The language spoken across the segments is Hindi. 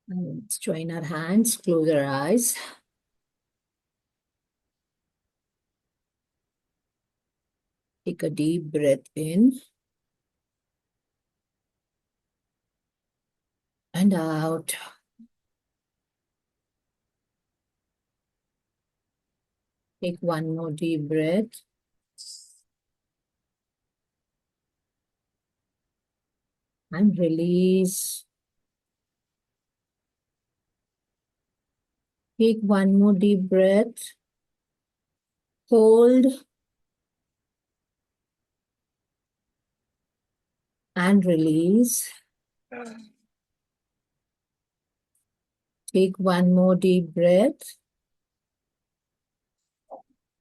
Let's join our hands, close our eyes. Take a deep breath in and out. Take one more deep breath. And release. Take one more deep breath. Hold. And release. Take one more deep breath.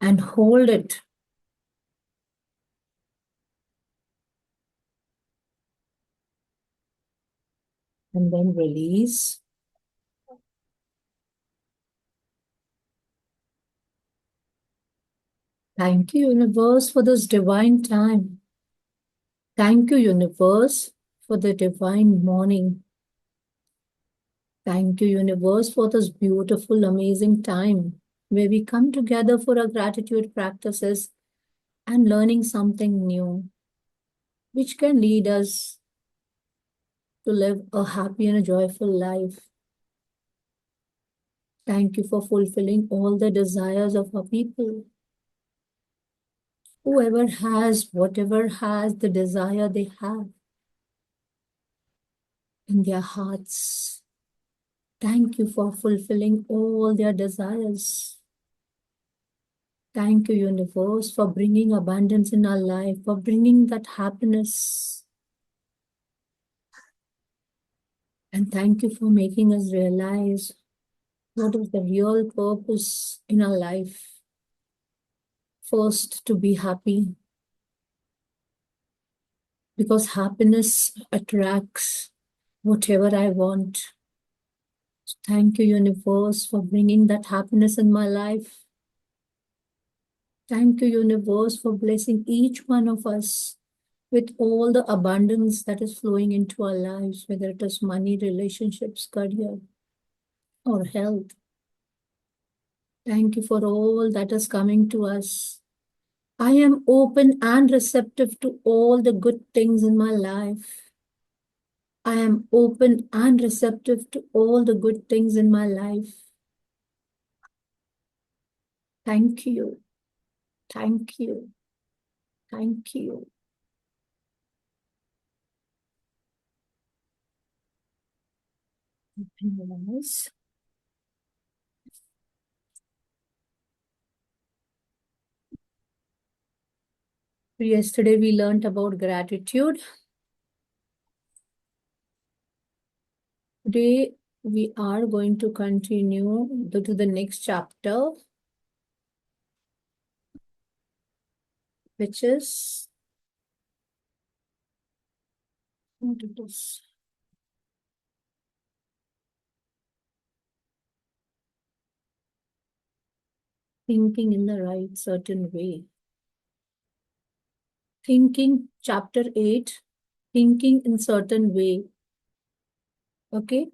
And hold it. And then release. Thank you, universe, for this divine time. Thank you, universe, for the divine morning. Thank you, universe, for this beautiful, amazing time where we come together for our gratitude practices and learning something new, which can lead us to live a happy and a joyful life. Thank you for fulfilling all the desires of our people. Whoever has, whatever has the desire they have in their hearts. Thank you for fulfilling all their desires. Thank you, universe, for bringing abundance in our life, for bringing that happiness. And thank you for making us realize what is the real purpose in our life. First, to be happy, because happiness attracts whatever I want. Thank you, universe, for bringing that happiness in my life. Thank you, universe, for blessing each one of us with all the abundance that is flowing into our lives, whether it is money, relationships, career, or health. Thank you for all that is coming to us. I am open and receptive to all the good things in my life. I am open and receptive to all the good things in my life. Thank you. Thank you. Thank you. Open your eyes. Yesterday we learned about gratitude. Today we are going to continue to the next chapter, which is what it is. Thinking in the right certain way. Thinking, chapter 8, thinking in certain way. Okay,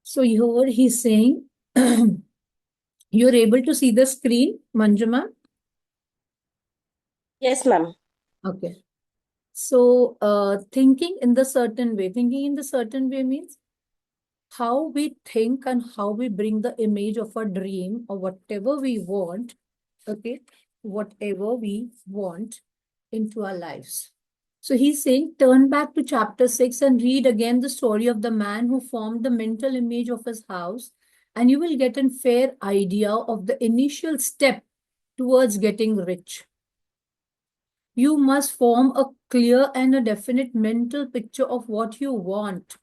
so here he's saying, you're able to see the screen, Manjuma? Yes, ma'am. Okay. So thinking in the certain way. Thinking in the certain way means how we think and how we bring the image of a dream or whatever we want, okay, whatever we want into our lives. So he's saying, turn back to chapter 6 and read again the story of the man who formed the mental image of his house, and you will get a fair idea of the initial step towards getting rich. You must form a clear and a definite mental picture of what you want.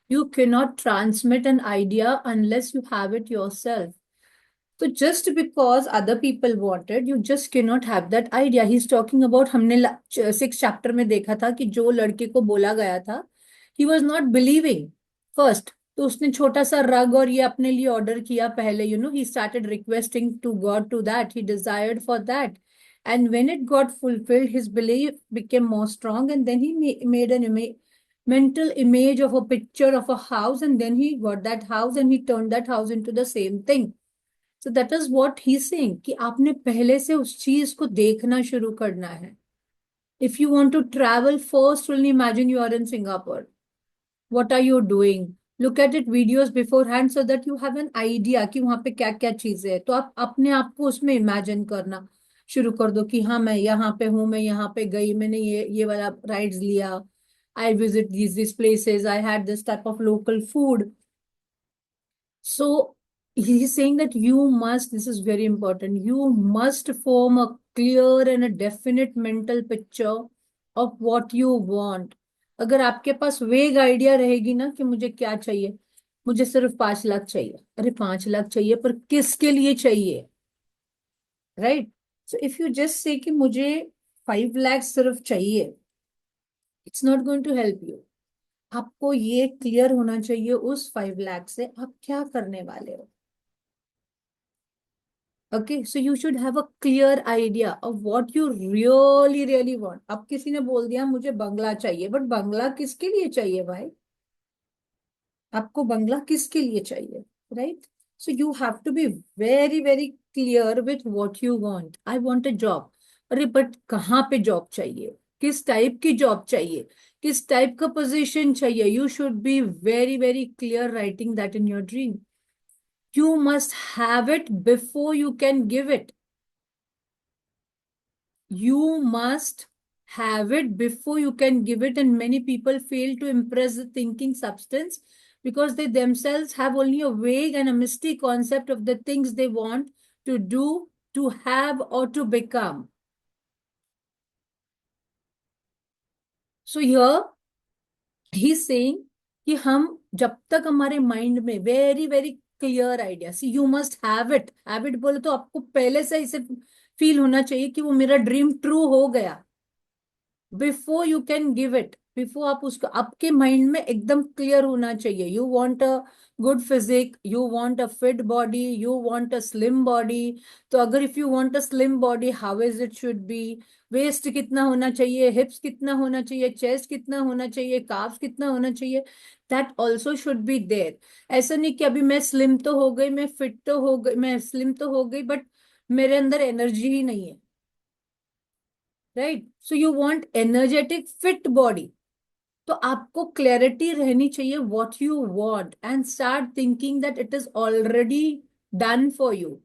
You cannot transmit an idea unless you have it yourself. So just because other people want it, you just cannot have that idea. He's talking about, हमने 6th chapter में देखा था कि जो लड़के को बोला गया था, he was not believing first. तो उसने छोटा सा रग और ये अपने लिए ऑर्डर किया पहले, he started requesting to God to that. He desired for that. And when it got fulfilled, his belief became more strong, and then he made an image. mental image of a picture of a house, and then he got that house and he turned that house into the same thing. So that is what he's saying कि आपने पहले से उस चीज को देखना शुरू करना है. If you want to travel, first only imagine you are in Singapore. What are you doing? Look at it videos beforehand so that you have an idea कि वहां पे क्या क्या चीजें है. तो आप अपने आप को उसमें इमेजिन करना शुरू कर दो कि हाँ मैं यहाँ पे हूँ, मैं यहाँ पे गई, मैंने ये वाला राइड्स लिया. I visit these places. I had this type of local food. So he's saying that you must, this is very important, you must form a clear and a definite mental picture of what you want. अगर आपके पास वेग आइडिया रहेगी ना कि मुझे क्या चाहिए, मुझे सिर्फ 5 लाख चाहिए. अरे 5 लाख चाहिए पर किसके लिए चाहिए, right? So if you just say कि मुझे 5 लाख सिर्फ चाहिए, it's not going to help you. आपको ये क्लियर होना चाहिए उस 5 लाख से आप क्या करने वाले हो. Okay, so you should have a clear idea of what you really want. अब किसी ने बोल दिया मुझे बंगला चाहिए, बट बंगला किसके लिए चाहिए भाई? आपको बंगला किसके लिए चाहिए, right? So you have to be very clear with what you want. I want a job. अरे बट कहाँ पे जॉब चाहिए, किस टाइप की जॉब चाहिए, किस टाइप का पोजीशन चाहिए? You should be very clear writing that in your dream. You must have it before you can give it. You must have it before you can give it. And many people fail to impress the thinking substance because they themselves have only a vague and a misty concept of the things they want to do, to have, or to become. So here he's saying कि हम जब तक हमारे माइंड में very clear idea, see you must have it. Have it बोले तो आपको पहले से इसे फील होना चाहिए कि वो मेरा ड्रीम ट्रू हो गया. Before you can give it, before आप उसको, आपके माइंड में एकदम क्लियर होना चाहिए. You want a good physique, you want a fit body, you want a slim body. तो अगर if you want a slim body, how is it should be? Waist कितना होना चाहिए, हिप्स कितना होना चाहिए, चेस्ट कितना होना चाहिए, काफ्स कितना होना चाहिए, that also should be there. ऐसा नहीं कि अभी मैं स्लिम तो हो गई, मैं फिट तो हो गई, मैं स्लिम तो हो गई, बट मेरे अंदर एनर्जी ही नहीं है, right? So you want energetic fit body. तो आपको क्लैरिटी रहनी चाहिए what you want and start thinking that it is already done for you.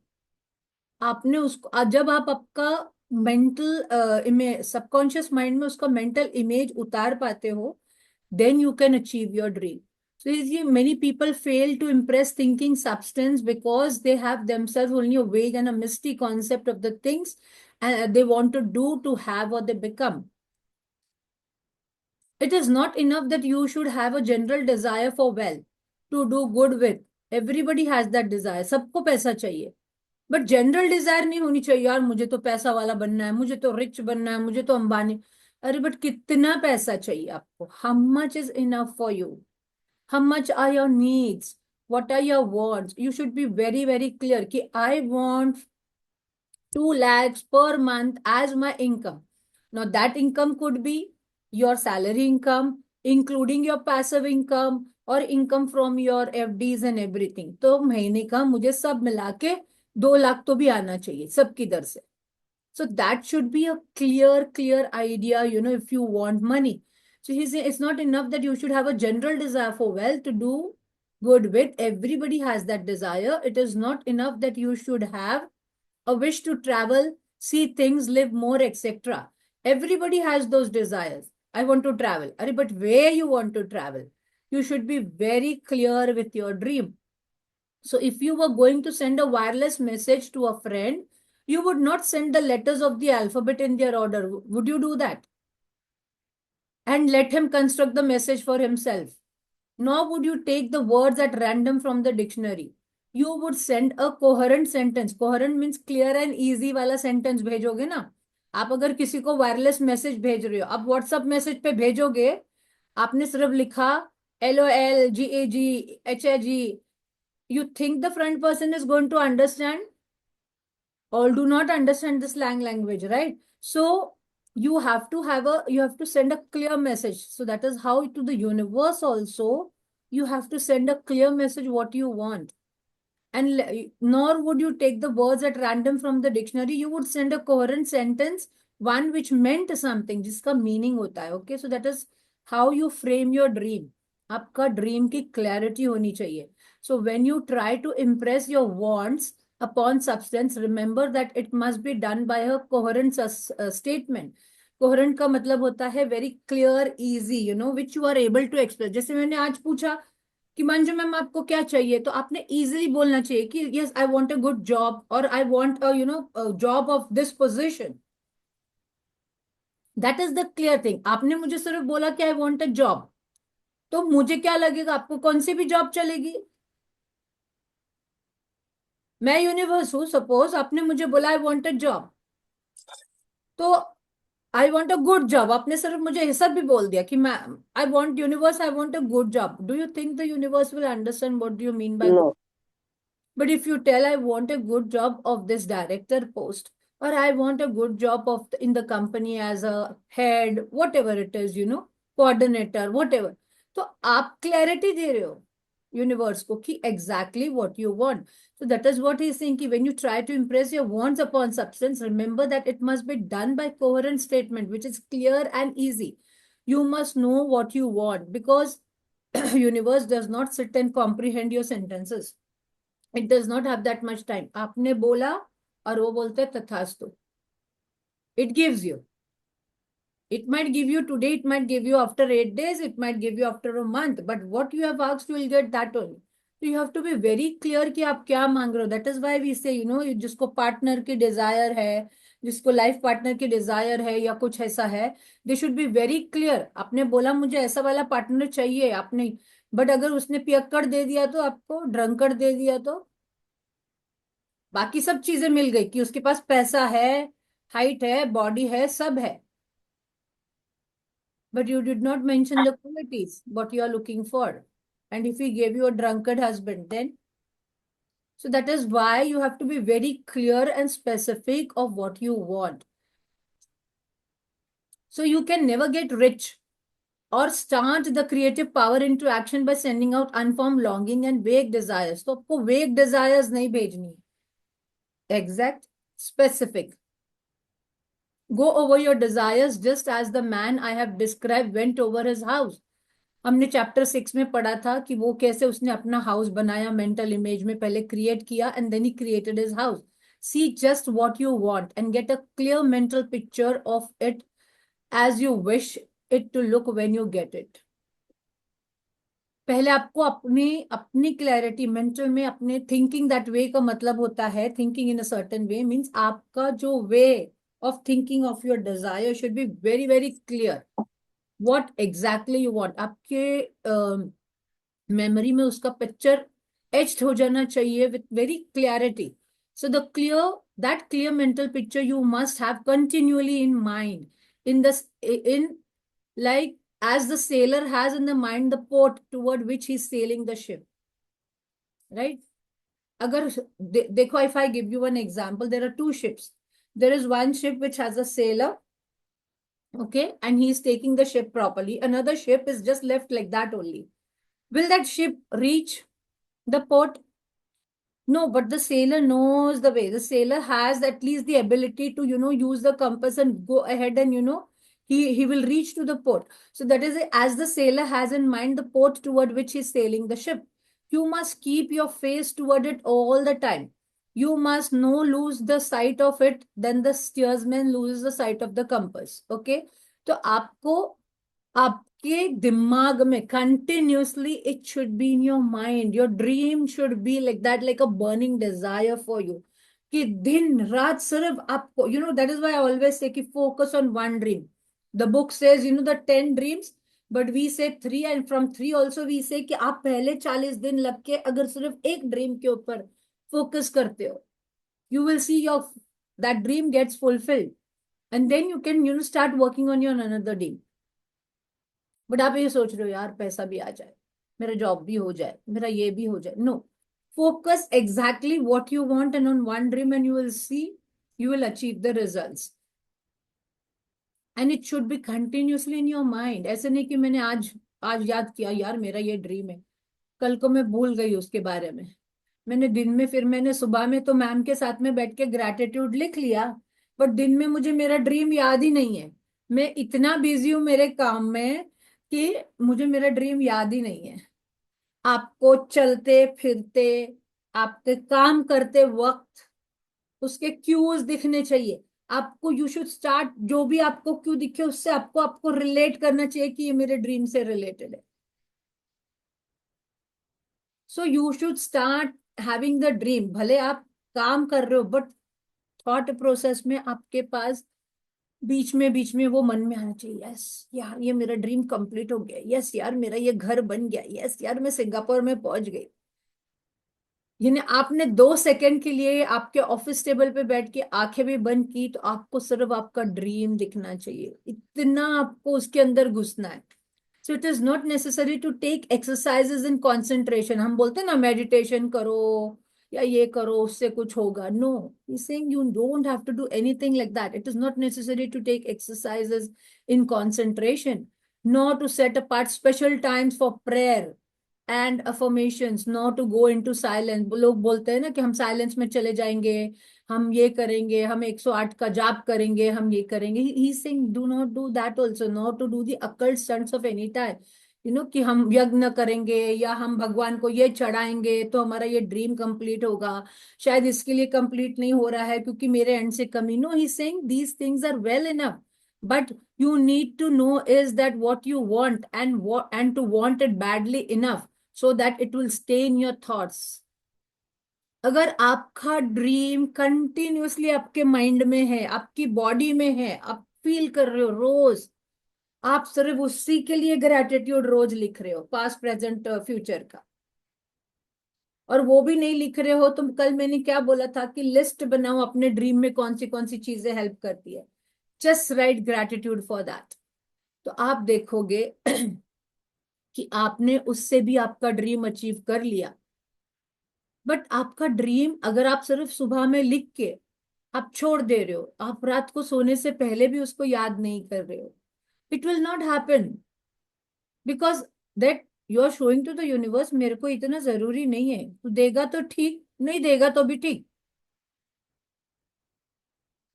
आपने उसको जब आप आपका मेंटल सबकॉन्शियस माइंड में उसका मेंटल इमेज उतार पाते हो, then you can achieve your dream. So you see, many people fail to impress thinking substance because they have themselves only a vague and a misty concept of the things and they want to do, to have, or they become. It is not enough that you should have a general desire for wealth to do good with. Everybody has that desire. सबको पैसा चाहिए. बट जनरल डिजायर नहीं होनी चाहिए, यार मुझे तो पैसा वाला बनना है, मुझे तो रिच बनना है, मुझे तो अंबानी. अरे बट कितना पैसा चाहिए आपको? How much is enough for you? How much are your needs? What are your wants? You should be very clear कि I want 2 lakhs per month as my income. Now that income could be your salary income, including your passive income or income from your FDs and everything. तो महीने का मुझे सब मिला के 2 लाख तो भी आना चाहिए सबकी दर से. So that should be a clear idea, if you want money. So he's saying it's not enough that you should have a general desire for wealth to do good with. Everybody has that desire. It is not enough that you should have a wish to travel, see things, live more, etc. Everybody has those desires. I want to travel. But where you want to travel? You should be very clear with your dream. So if you were going to send a wireless message to a friend, you would not send the letters of the alphabet in their order. Would you do that? And let him construct the message for himself. Nor would you take the words at random from the dictionary. You would send a coherent sentence. Coherent means clear and easy वाला sentence भेजोगे ना. आप अगर किसी को वायरलेस मैसेज भेज रहे हो, आप व्हाट्सएप मैसेज पे भेजोगे, आपने सिर्फ लिखा LOL GAG HAG, you think the front person is going to understand? All do not understand the slang language, right? So you have to send a clear message. So that is how to the universe also, you have to send a clear message what you want. And nor would you take the words at random from the dictionary. You would send a coherent sentence, one which meant something, जिसका meaning होता है. Okay, so that is how you frame your dream. आपका dream की clarity होनी चाहिए. So when you try to impress your wants upon substance, remember that it must be done by a coherent statement. Coherent का मतलब होता है very clear, easy, which you are able to express. जैसे मैंने आज पूछा कि मंजू मैम आपको क्या चाहिए, तो आपने इजीली बोलना चाहिए कि yes I want a good job, और I want job of this position. That is the clear thing. आपने मुझे सिर्फ बोला कि आई वांट अ जॉब, तो मुझे क्या लगेगा आपको कौन सी भी जॉब चलेगी? मैं यूनिवर्स हूं, सपोज आपने मुझे बोला आई वांट अ जॉब, तो आई वांट अ गुड जॉब, आपने सिर्फ मुझे ये सब भी बोल दिया कि मैं I want universe, I want a good job. Do you think the universe will understand what do you mean by? No. But if you tell, I want a good job of this director post, or I want a good job in the company as a head, whatever it is, coordinator, whatever. तो आप clarity दे रहे हो universe को कि exactly what you want. So that is what he's saying, कि when you try to impress your wants upon substance, remember that it must be done by coherent statement, which is clear and easy. You must know what you want, because universe does not sit and comprehend your sentences. It does not have that much time. आपने बोला और वो बोलते तथास्तु. It gives you. It might give you today, it might give you after 8 days, it might give you after a month, but what you have asked, you will get that only. So you have to be very clear कि आप क्या मांग रहे हो. That is why we say, जिसको पार्टनर की डिजायर है, जिसको लाइफ पार्टनर की डिजायर है या कुछ ऐसा है, they should be very clear. आपने बोला मुझे ऐसा वाला पार्टनर चाहिए, आपने, बट अगर उसने पियक्कड़ दे दिया तो, आपको ड्रंकड़ दे दिया तो, बाकी सब चीजें मिल गई कि उसके पास पैसा है, हाइट है, बॉडी है, सब है, but you did not mention the qualities what you are looking for. And if he gave you a drunkard husband, then, so that is why you have to be very clear and specific of what you want. So you can never get rich or start the creative power into action by sending out unformed longing and vague desires. तो आपको vague desires नहीं भेजनी, exact, specific. Go over your desires just as the man I have described went over his house. हमने चैप्टर 6 में पढ़ा था कि वो कैसे उसने अपना हाउस बनाया, मेंटल इमेज में पहले क्रिएट किया, and then he created his house. See just what you want and get a clear mental picture of it as you wish it to look when you get it. पहले आपको अपनी अपनी क्लैरिटी मेंटल में, अपने थिंकिंग दैट वे का मतलब होता है thinking in a certain way, means आपका जो way of thinking of your desire should be very very clear. What exactly you want, आपके मेमोरी में उसका पिक्चर एच्ड हो जाना चाहिए with very clarity. So the clear, that clear mental picture you must have continually in mind, in like as the sailor has in the mind the port toward which he's sailing the ship, right? अगर देखो, if I give you one example, there are two ships. There is one ship which has a sailor, okay, and he's taking the ship properly. Another ship is just left like that only. Will that ship reach the port? No, but the sailor knows the way. The sailor has at least the ability to, use the compass and go ahead, and, he will reach to the port. So that is as the sailor has in mind the port toward which he's sailing the ship. You must keep your face toward it all the time. You must no lose the sight of it, then the steersman loses the sight of the compass. Okay? तो आपको आपके दिमाग में continuously it should be in your mind, your dream should be like that, like a burning desire for you, कि दिन रात सिर्फ आपको, that is why I always say कि focus on one dream. The book says the 10 dreams, but we say 3, and from 3 also we से कि आप पहले 40 दिन लग के अगर सिर्फ एक ड्रीम के ऊपर फोकस करते हो, you will see your that dream gets fulfilled, and then you can start working on your another dream. But आप ये सोच रहे हो यार पैसा भी आ जाए, मेरा जॉब भी हो जाए, मेरा ये भी हो जाए. No, focus exactly what you want and on one dream, and you will see you will achieve the results. And it should B continuously in your mind. ऐसे नहीं कि मैंने आज आज याद किया यार मेरा ये ड्रीम है, कल को मैं भूल गई उसके बारे में। मैंने दिन में, फिर मैंने सुबह में तो मैम के साथ में बैठ के ग्रैटिट्यूड लिख लिया, बट दिन में मुझे मेरा ड्रीम याद ही नहीं है। मैं इतना बिजी हूँ मेरे काम में कि मुझे मेरा ड्रीम याद ही नहीं है। आपको चलते फिरते, आपके काम करते वक्त उसके क्यूज दिखने चाहिए आपको। यू शुड स्टार्ट, जो भी आपको क्यू दिखे उससे आपको आपको रिलेट करना चाहिए कि ये मेरे ड्रीम से रिलेटेड है। So you should start having the dream. भले आप काम कर रहे हो, बट थॉट प्रोसेस में आपके पास बीच में वो मन में आना चाहिए, यस यार ये मेरा ड्रीम कंप्लीट हो गया, यस यार मेरा ये घर बन गया, यस यार मैं सिंगापुर में पहुंच गई। यानी आपने 2 सेकंड के लिए आपके ऑफिस टेबल पे बैठ के आंखें भी बंद की तो आपको सिर्फ आपका ड्रीम दिखना चाहिए, इतना आपको उसके अंदर घुसना है। So it is not necessary to take exercises in concentration. हम बोलते हैं ना मेडिटेशन करो या ये करो उससे कुछ होगा, no, he saying you don't have to do anything like that. It is not necessary to take exercises in concentration, nor to set apart special times for prayer and affirmations, not to go into silence। लोग बोलते हैं ना कि हम साइलेंस में चले जाएंगे, हम ये करेंगे, हम 108 का जाप करेंगे, हम ये करेंगे। He saying do not do that also, not to do the occult stunts of any time. कि हम यज्ञ करेंगे या हम भगवान को ये चढ़ाएंगे तो हमारा ये ड्रीम कंप्लीट होगा, शायद इसके लिए कंप्लीट नहीं हो रहा है क्योंकि मेरे एंड से कमी। No, he saying these things are well enough, but you need to know is that what you want, and to want it badly enough so that it will stay in your thoughts। अगर आपका ड्रीम कंटिन्यूअसली आपके माइंड में है, आपकी बॉडी में है, आप फील कर रहे हो रोज, आप सिर्फ उसी के लिए ग्रेटिट्यूड रोज लिख रहे हो, पास्ट प्रेजेंट फ्यूचर का, और वो भी नहीं लिख रहे हो, तो कल मैंने क्या बोला था कि लिस्ट बनाओ अपने ड्रीम में कौन सी चीजें हेल्प करती है। Just right gratitude for that. तो आप देखोगे कि आपने उससे भी आपका ड्रीम अचीव कर लिया। बट आपका ड्रीम अगर आप सिर्फ सुबह में लिख के आप छोड़ दे रहे हो, आप रात को सोने से पहले भी उसको याद नहीं कर रहे हो, it will not happen, because that you are showing to the universe मेरे को इतना जरूरी नहीं है, तू देगा तो ठीक, नहीं देगा तो भी ठीक।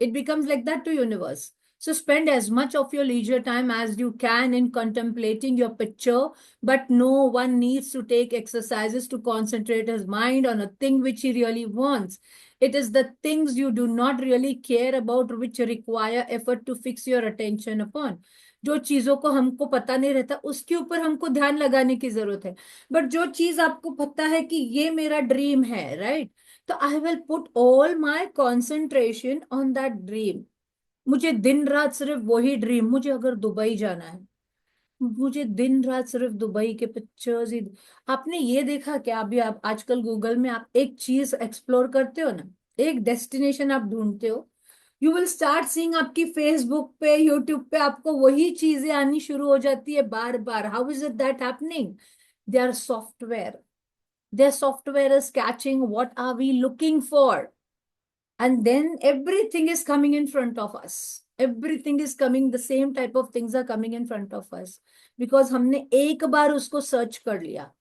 It becomes like that to universe. So spend as much of your leisure time as you can in contemplating your picture, but no one needs to take exercises to concentrate his mind on a thing which he really wants. It is the things you do not really care about which require effort to fix your attention upon. जो चीजों को हमको पता नहीं रहता उसके ऊपर हमको ध्यान लगाने की जरूरत है। बट जो चीज आपको पता है कि ये मेरा ड्रीम है, राइट, तो I will put all my concentration on that dream. मुझे दिन रात सिर्फ वही ड्रीम, मुझे अगर दुबई जाना है, मुझे दिन रात सिर्फ दुबई के पिक्चर्स ही। आपने ये देखा क्या, अभी आप आजकल गूगल में आप एक चीज एक्सप्लोर करते हो ना, एक डेस्टिनेशन आप ढूंढते हो, यू विल स्टार्ट सीइंग आपकी फेसबुक पे यूट्यूब पे आपको वही चीजें आनी शुरू हो जाती है बार बार। How is it that happening? They are software, their software is catching what are we looking for, and then everything is coming in front of us, everything is coming, the same type of things are coming in front of us because हमने एक बार उसको सर्च कर लिया।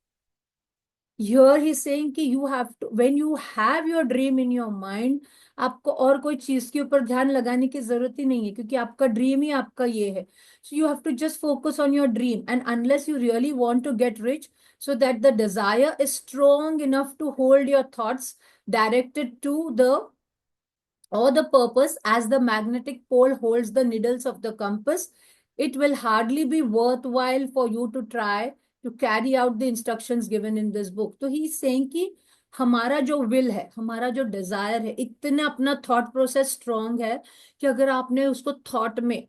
Here he's saying कि you have to, when you have your dream in your mind, आपको और कोई चीज के ऊपर ध्यान लगाने की जरूरत ही नहीं है क्योंकि आपका ड्रीम ही आपका ये है। So you have to just focus on your dream, and unless you really want to get rich, so that the desire is strong enough to hold your thoughts directed to the or the purpose as the magnetic pole holds the needles of the compass, it will hardly be worthwhile for you to try to carry out the instructions given in this book। तो ही सेइंग कि हमारा जो विल है, हमारा जो डिजायर है, इतना अपना थॉट प्रोसेस स्ट्रांग है कि अगर आपने उसको थॉट में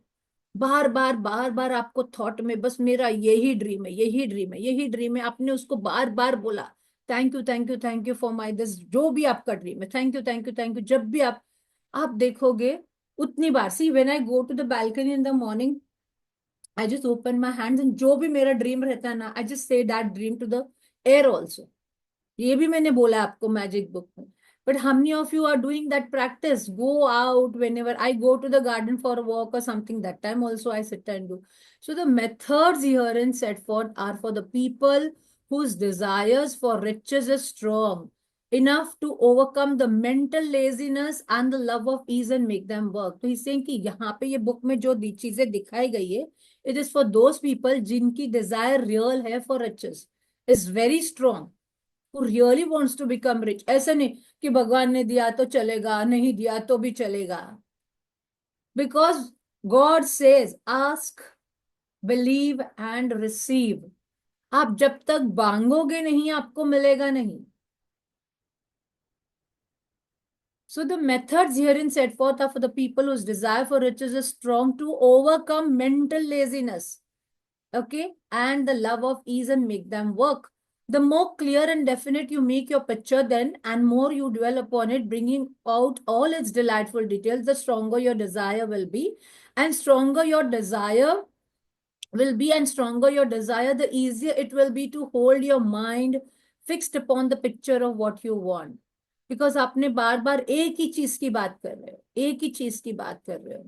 बार बार आपको थॉट में बस मेरा यही ड्रीम है, यही ड्रीम है, यही ड्रीम है, आपने उसको बार बार बोला, thank you thank you thank you for my this, जो भी आपका ड्रीम है, thank you thank you thank you, जब भी आप देखोगे उतनी बार। See when I go to the balcony in the morning, I just open my hands and जो भी मेरा ड्रीम रहता है ना, I just say that dream to the air also. ये भी मैंने बोला आपको मैजिक बुक में, But how many of you are doing that practice? Go out whenever I go to the garden for a walk or something, that time also I sit and do. So the methods herein set forth are for the people whose desires for riches is strong enough to overcome the mental laziness and the love of ease and make them work. तो he's saying कि यहाँ पे ये बुक में जो चीजें दिखाई गई है, it is for those people जिनकी desire real है for riches, is very strong, who really wants to become rich. ऐसा नहीं कि भगवान ने दिया तो चलेगा, नहीं दिया तो भी चलेगा. Because God says, ask, believe and receive. आप जब तक मांगोगे नहीं, आपको मिलेगा नहीं. So the methods herein set forth are for the people whose desire for riches is strong to overcome mental laziness, okay, and the love of ease and make them work. The more clear and definite you make your picture then, and more you dwell upon it, bringing out all its delightful details, the stronger your desire will be, and stronger your desire will be, and stronger your desire, the easier it will be to hold your mind fixed upon the picture of what you want. Because आपने बार बार एक ही चीज की बात कर रहे हो, एक ही चीज की बात कर रहे हो.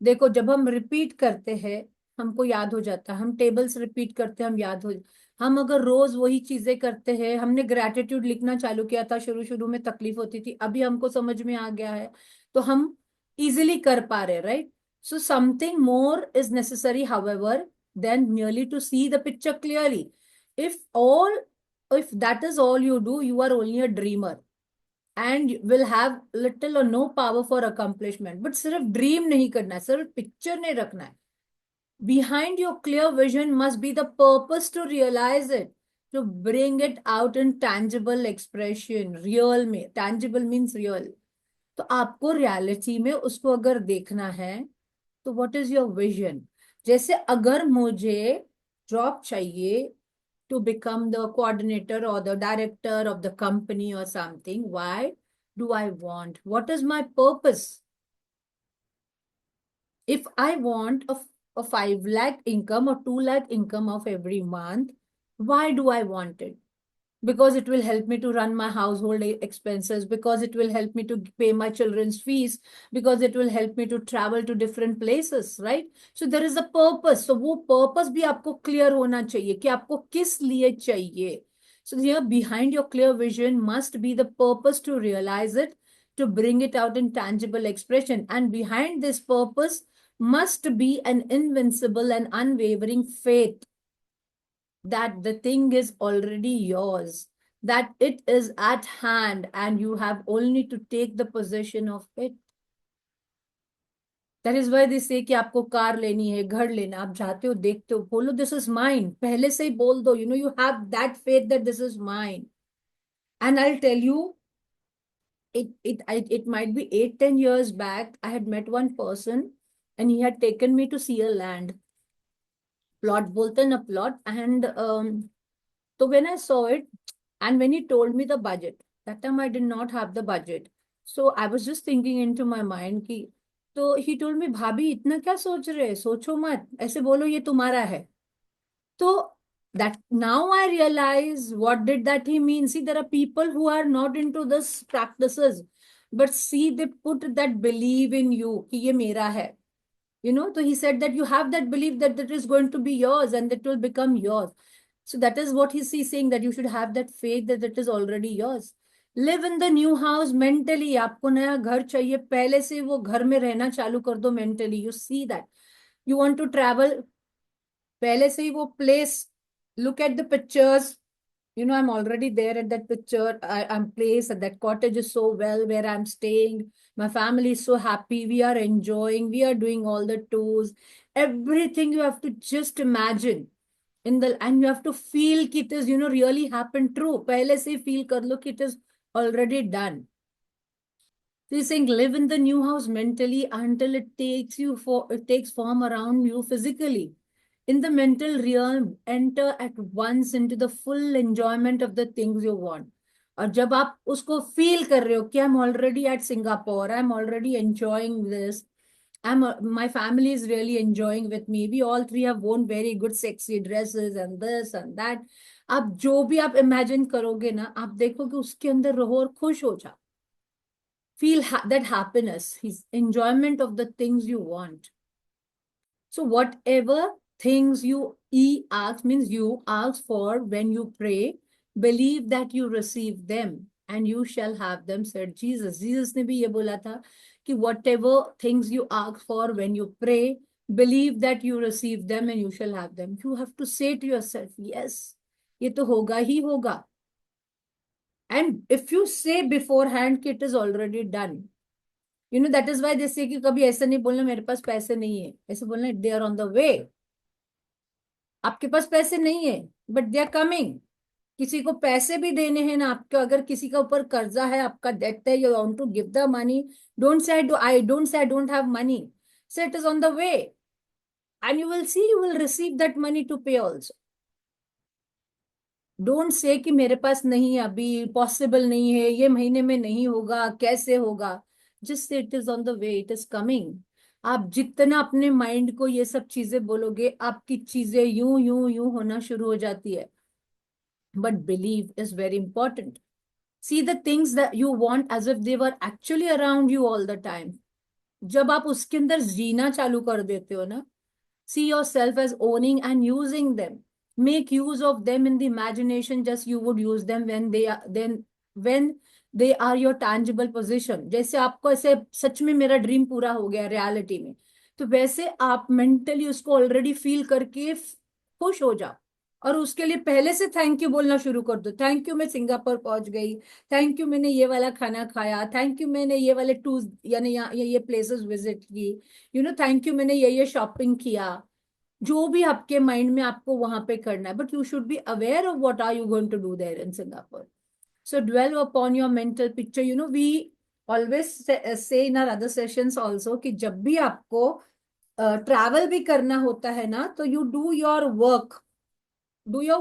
देखो, जब हम रिपीट करते हैं हमको याद हो जाता है. हम टेबल्स रिपीट करते हैं, हम याद हो. हम अगर रोज वही चीजें करते हैं, हमने ग्रेटिट्यूड लिखना चालू किया था, शुरू शुरू में तकलीफ होती थी, अभी हमको समझ में आ गया है, तो हम इजिली कर पा रहे, right. So something more is necessary however then merely to see the picture clearly. if all if that is all you do, you are only a dreamer and will have little or no power for accomplishment. But सिर्फ ड्रीम नहीं करना है, सिर्फ पिक्चर नहीं रखना है. Behind your clear vision must be the purpose to realize it, to bring it out in tangible expression. Real में, tangible means real. तो आपको reality में उसको अगर देखना है, तो what is your vision? जैसे अगर मुझे जॉब चाहिए to become the coordinator or the director of the company or something, why do I want? What is my purpose? If I want a 5 lakh income or 2 lakh income of every month, why do I want it? Because it will help me to run my household expenses, because it will help me to pay my children's fees, because it will help me to travel to different places, right? So there is a purpose. So वो purpose भी आपको clear होना चाहिए कि आपको किस लिए चाहिए. So here behind your clear vision must be the purpose to realize it, to bring it out in tangible expression. And behind this purpose must be an invincible and unwavering faith that the thing is already yours, that it is at hand, and you have only to take the possession of it. That is why they say कि आपको कार लेनी है, घर लेना, आप जाते हो, देखते हो, बोलो this is mine. पहले से ही बोल दो, you have that faith that this is mine. And I'll tell you, it might be 8-10 years back, I had met one person and he had taken me to see a land. Plot बोलते हैं ना, plot. And so when I saw it, and when he told me the budget, that time I did not have the budget. So I was just thinking into my mind कि, तो he told me, भाभी इतना क्या सोच रहे, सोचो मत, ऐसे बोलो ये तुम्हारा है. So that now I realize what did that he mean. See, there are people who are not into this practices, but see, they put that belief in you कि ये मेरा है. So he said that you have that belief that that is going to be yours and that will become yours. So that is what he's saying, that you should have that faith that it is already yours. Live in the new house mentally. आपको नया घर चाहिए, पहले से वो घर में रहना चालू कर दो mentally. You see that. You want to travel, पहले से ही वो place. Look at the pictures. I'm already there at that picture. I'm placed at that cottage is so well where I'm staying. My family is so happy. We are enjoying. We are doing all the tours. Everything you have to just imagine and you have to feel कि it is, really happened true. पहले से feel कर लो कि it is already done. So he's saying live in the new house mentally until it takes form around you physically. In the mental realm, enter at once into the full enjoyment of the things you want. और जब आप उसको feel कर रहे हो कि I'm already at Singapore, I'm already enjoying this, My family is really enjoying with me. We all three have worn very good sexy dresses and this and that. आप जो भी आप इमेजिन करोगे ना, आप देखोगे उसके अंदर रहो और खुश हो जाओ. Feel that happiness, his enjoyment of the things you want. So whatever things ask means you ask for when you pray, believe that you receive them and you shall have them, said Jesus. Jesus ने भी ये बोला था कि whatever things you ask for when you pray, believe that you receive them and you shall have them. You have to say to yourself, yes, ये तो होगा ही होगा. And if you say beforehand कि it is already done, that is why they say कि कभी ऐसा नहीं बोलना मेरे पास पैसे नहीं है, ऐसे बोलना they are on the way. आपके पास पैसे नहीं है बट दे आर कमिंग. किसी को पैसे भी देने हैं ना आपको, अगर किसी का ऊपर कर्जा है, आपका डेट है, you want to give the money, don't say I don't have money. Say it is on the way and you will receive that money to pay also. Don't say कि मेरे पास नहीं है, अभी पॉसिबल नहीं है, ये महीने में नहीं होगा, कैसे होगा. Just it is on the way, it is coming. आप जितना अपने माइंड को ये सब चीजें बोलोगे, आपकी चीजें यूं यूं यूं होना शुरू हो जाती है. But believe is very important. See the things that you want as if they were actually around you all the time. जब आप उसके अंदर जीना चालू कर देते हो ना, see yourself as owning and using them. Make use of them in the imagination just you would use them when they are your tangible position. जैसे आपको ऐसे सच में मेरा ड्रीम पूरा हो गया रियलिटी में, तो वैसे आप मेंटली उसको ऑलरेडी फील करके खुश हो जाओ. और उसके लिए पहले से थैंक यू बोलना शुरू कर दो. थैंक यू मैं सिंगापुर पहुंच गई, थैंक यू मैंने ये वाला खाना खाया, थैंक यू मैंने ये वाले टूर यानी ये प्लेसेस विजिट की, थैंक यू मैंने ये शॉपिंग किया. जो भी आपके माइंड में आपको वहां पे करना है, but you should be aware of what are you going to do there in Singapore. So dwell upon your mental picture. We always say in our other sessions also कि जब भी आपको ट्रैवल भी करना होता है ना, तो you do your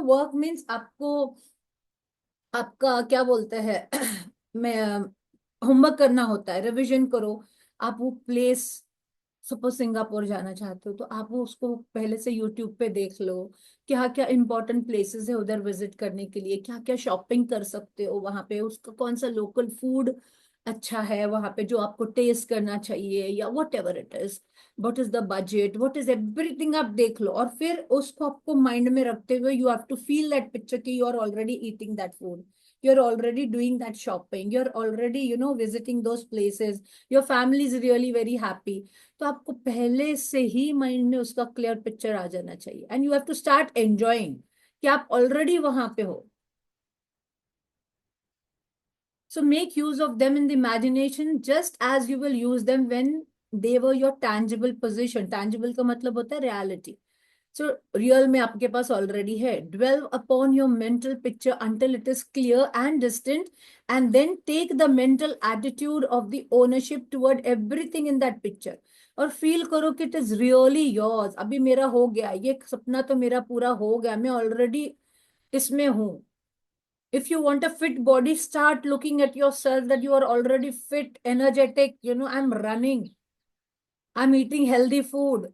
work means आपको आपका क्या बोलते हैं मैं होमवर्क करना होता है, रिवीजन करो. आप वो प्लेस, सपोज सिंगापुर जाना चाहते हो, तो आप वो उसको पहले से यूट्यूब पे देख लो. क्या क्या इंपॉर्टेंट प्लेसेस है उधर विजिट करने के लिए, क्या क्या शॉपिंग कर सकते हो वहां पे, उसका कौन सा लोकल फूड अच्छा है वहां पे जो आपको टेस्ट करना चाहिए, या what ever it is, what is the budget, what is everything, आप देख लो. और फिर उसको आपको माइंड में रखते हुए you have to feel that picture कि you are already eating that food, you're already doing that shopping, you're already visiting those places, your family is really very happy. तो आपको पहले से ही माइंड में उसका क्लियर पिक्चर आ जाना चाहिए and you have to start enjoying कि आप ऑलरेडी वहां पे हो. So make use of them in the imagination just as you will use them when they were your tangible position. Tangible का मतलब होता है reality. So real में आपके पास already है. Dwell upon your mental picture until it is clear and distant, and then take the mental attitude of the ownership toward everything in that picture. और फील करो कि इट इज रियली योर्स. अभी मेरा हो गया, ये सपना तो मेरा पूरा हो गया, मैं ऑलरेडी इसमें हूँ. If you want a fit body, start looking at yourself that you are already fit, energetic. I'm running, I'm eating healthy food,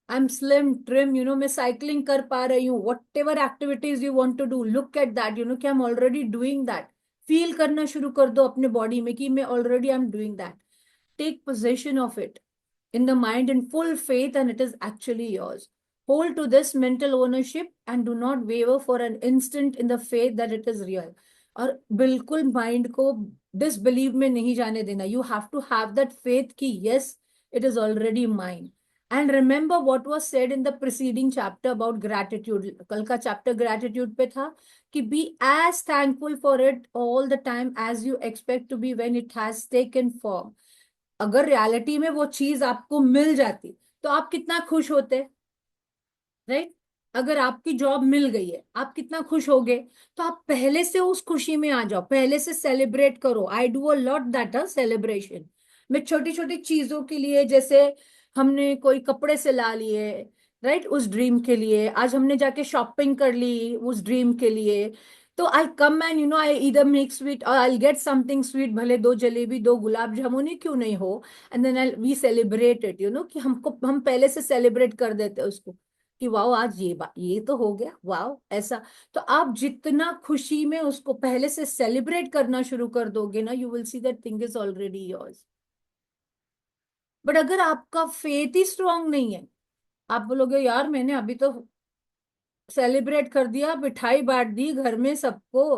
I'm slim, trim, मैं cycling कर पा रही हूँ. Whatever activities you want to do, look at that, कि I'm already doing that. Feel करना शुरू कर दो अपने body में कि मैं already I'm doing that. Take possession of it in the mind in full faith, and it is actually yours. Hold to this mental ownership and do not waver for an instant in the faith that it is real. और बिल्कुल माइंड को डिसबिलीव में नहीं जाने देना. You have to have that faith कि yes it is already mind. And remember what was said in the preceding chapter about gratitude. कल का चैप्टर ग्रैटिट्यूड पे था कि be as thankful for it all the time as you expect to be when it has taken form. अगर रियलिटी में वो चीज आपको मिल जाती तो आप कितना खुश होते, राइट? अगर आपकी जॉब मिल गई है, आप कितना खुश होगे. तो आप पहले से उस खुशी में आ जाओ, पहले से सेलिब्रेट करो. I do a lot that a celebration. मैं छोटी छोटी चीजों के लिए, जैसे हमने कोई कपड़े से ला लिए, राइट, उस ड्रीम के लिए. आज हमने जाके शॉपिंग कर ली उस ड्रीम के लिए. तो आई कम एंड आई इधर मेक स्वीट और आई गेट समथिंग स्वीट, भले दो जलेबी दो गुलाब जामुन ही क्यों नहीं हो, and then I we celebrate it, कि हम पहले से सेलिब्रेट कर देते हैं उसको, कि वाओ आज ये तो हो गया, वाओ ऐसा। तो आप जितना खुशी में उसको पहले से सेलिब्रेट करना शुरू कर दोगे ना, you will see that thing is already yours. But अगर आपका फेथ ही स्ट्रांग नहीं है, आप बोलोगे यार मैंने अभी तो सेलिब्रेट कर दिया, मिठाई बांट दी घर में सबको,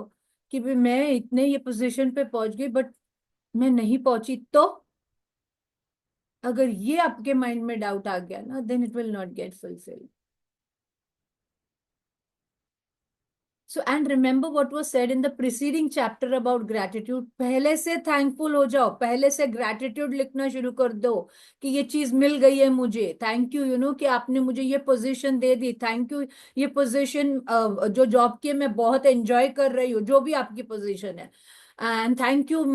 कि भी मैं इतने ये पोजीशन पे पहुंच गई, बट मैं नहीं पहुंची, तो अगर ये आपके माइंड में डाउट आ गया ना, then it will not get fulfilled. So and remember what was said in the preceding chapter about gratitude, पहले से थैंकफुल हो जाओ, पहले से ग्रैटिट्यूड लिखना शुरू कर दो, कि ये चीज मिल गई है मुझे, थैंक यू, कि आपने मुझे ये position they the, thank you, ये पोजीशन जो जॉब की है, मैं बहुत एंजॉय कर रही हूँ, जो भी आपकी पोजीशन है, एंड थैंक यू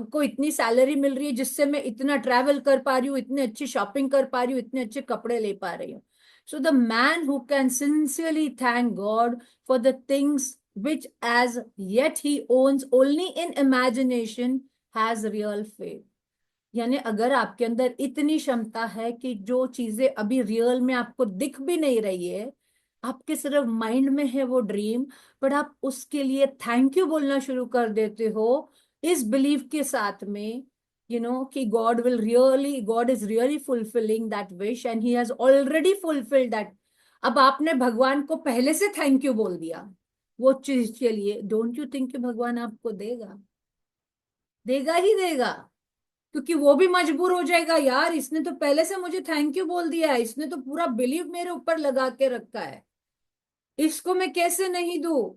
को इतनी सैलरी मिल रही है जिससे मैं इतना ट्रैवल कर पा रही हूँ, इतनी अच्छी शॉपिंग कर पा रही हूँ, इतने अच्छे कपड़े ले पा रही हूँ। So the man who can sincerely thank God for the things which as yet he owns only in imagination has real faith। यानी अगर आपके अंदर इतनी क्षमता है कि जो चीजें अभी रियल में आपको दिख भी नहीं रही है, आपके सिर्फ माइंड में है वो ड्रीम, पर आप उसके लिए थैंक यू बोलना शुरू कर देते हो, इस बिलीव के साथ में, कि God is really fulfilling that wish and he has already fulfilled that. अब आपने भगवान को पहले से थैंक यू बोल दिया वो चीज के लिए, डोंट यू थिंक कि भगवान आपको देगा? देगा ही देगा, क्योंकि वो भी मजबूर हो जाएगा, यार इसने तो पहले से मुझे थैंक यू बोल दिया है, इसने तो पूरा बिलीव मेरे ऊपर लगा के रखा है, इसको मैं कैसे नहीं दूं?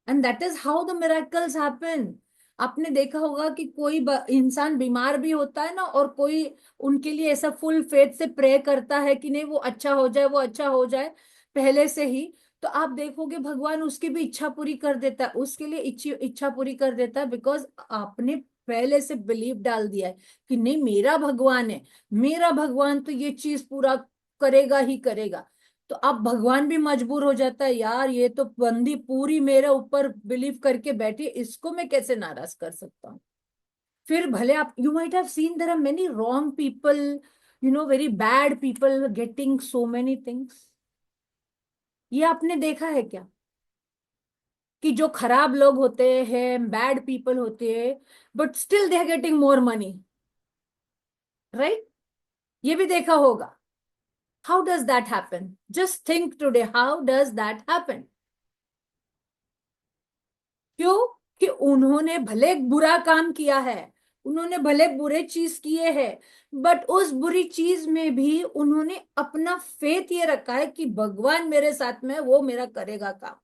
And that is how the miracles happen. आपने देखा होगा कि कोई इंसान बीमार भी होता है ना, और कोई उनके लिए ऐसा फुल फेथ से प्रे करता है कि नहीं वो अच्छा हो जाए, वो अच्छा हो जाए पहले से ही, तो आप देखोगे भगवान उसकी भी इच्छा पूरी कर देता है, उसके लिए इच्छा पूरी कर देता है, बिकॉज आपने पहले से बिलीव डाल दिया है कि नहीं मेरा भगवान है, मेरा भगवान तो ये चीज पूरा करेगा ही करेगा। तो अब भगवान भी मजबूर हो जाता है, यार ये तो बंदी पूरी मेरे ऊपर बिलीव करके बैठी, इसको मैं कैसे नाराज कर सकता हूँ? फिर भले आप, you might have seen there are many wrong people, very bad people getting so many things. ये आपने देखा है क्या, कि जो खराब लोग होते हैं, बैड पीपल होते हैं, but still they are getting more money, right? ये भी देखा होगा। How does that happen? Just think today, how does that happen? क्यों? कि उन्होंने भले बुरा काम किया है, उन्होंने भले बुरे चीज किए हैं, बट उस बुरी चीज में भी उन्होंने अपना फेथ ये रखा है कि भगवान मेरे साथ में है, वो मेरा करेगा काम,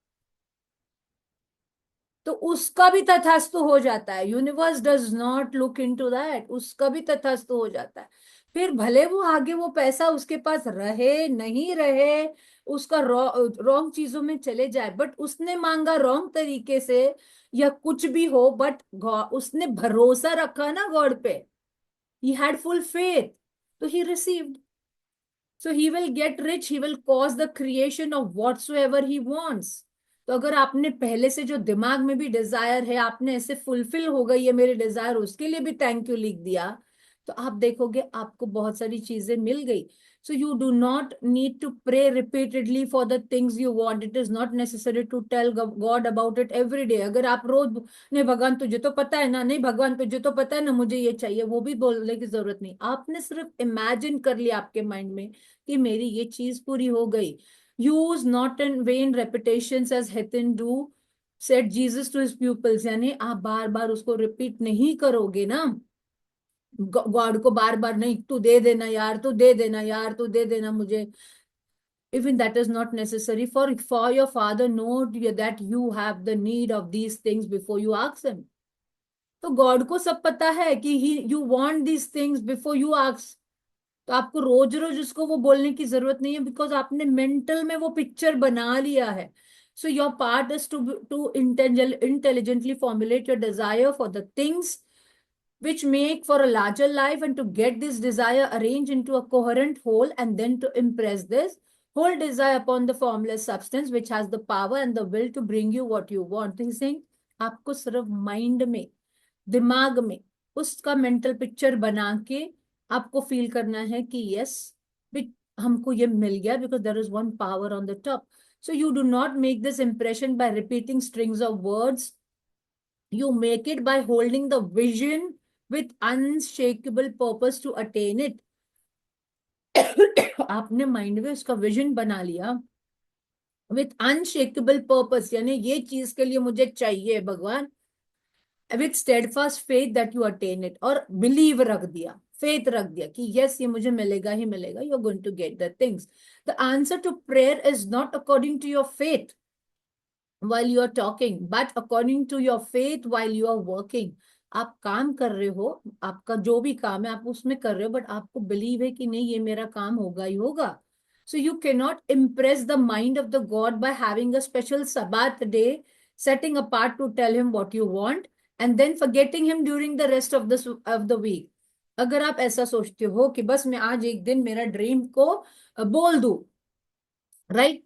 तो उसका भी तथास्तु हो जाता है। Universe does not look into that, उसका भी तथास्तु हो जाता है। फिर भले वो आगे वो पैसा उसके पास रहे नहीं रहे, उसका रॉन्ग चीजों में चले जाए, बट उसने मांगा रॉन्ग तरीके से या कुछ भी हो, बट उसने भरोसा रखा ना गॉड पे, ही हैड फुल फेथ, तो he received. So he will get rich, he will cause the creation of whatsoever he wants. तो अगर आपने पहले से जो दिमाग में भी डिजायर है, आपने ऐसे फुलफिल हो गई है मेरे डिजायर, उसके लिए भी थैंक यू लिख दिया, तो आप देखोगे आपको बहुत सारी चीजें मिल गई। So you do not need to pray repeatedly for the things you want, it is not necessary to tell God about it every day. अगर आप रोज, नहीं भगवान तुझे तो पता है ना, नहीं भगवान तुझे तो पता है ना मुझे ये चाहिए, वो भी बोलने की जरूरत नहीं, आपने सिर्फ इमेजिन कर लिया आपके माइंड में कि मेरी ये चीज पूरी हो गई। Use not in vain repetitions as heathen do said Jesus to his pupils, यानी आप बार बार उसको रिपीट नहीं करोगे ना, गॉड को बार बार, नहीं तू दे देना यार, तू दे देना यार, तू दे देना मुझे, even that is not necessary, for your father know that you have the need of these things before you ask him। तो गॉड को सब पता है कि he you want these things before you ask, तो आपको रोज रोज उसको वो बोलने की जरूरत नहीं है, बिकॉज आपने मेंटल में वो पिक्चर बना लिया है। So your part is to intelligently formulate your desire for the things which make for a larger life, and to get this desire arranged into a coherent whole, and then to impress this Hold desire upon the formless substance which has the power and the will to bring you what you want. तो he's saying आपको सिर्फ माइंड में, दिमाग में उसका मेंटल पिक्चर बना के आपको फील करना है कि यस, हमको ये मिल गया, because there is one power on the top. So you do not make this impression by repeating strings of words. You make it by holding the vision with unshakable purpose to attain it. आपने माइंड में उसका विजन बना लिया विथ अनशेकेबल पर्पस, यानी ये चीज के लिए मुझे चाहिए भगवान, with steadfast faith that you attain it, और बिलीव रख दिया, फेथ रख दिया कि यस ये मुझे मिलेगा ही मिलेगा, you are going to get the things. The answer to prayer is not according to your faith while you are talking, but according to your faith while you are working. आप काम कर रहे हो, आपका जो भी काम है आप उसमें कर रहे हो, बट आपको बिलीव है कि नहीं ये मेरा काम होगा ही होगा. So you cannot impress the mind of the God by having a special Sabbath day, setting apart to tell him what you want, and then forgetting him during the rest of the week. अगर आप ऐसा सोचते हो कि बस मैं आज एक दिन मेरा ड्रीम को बोल दूं, राइट,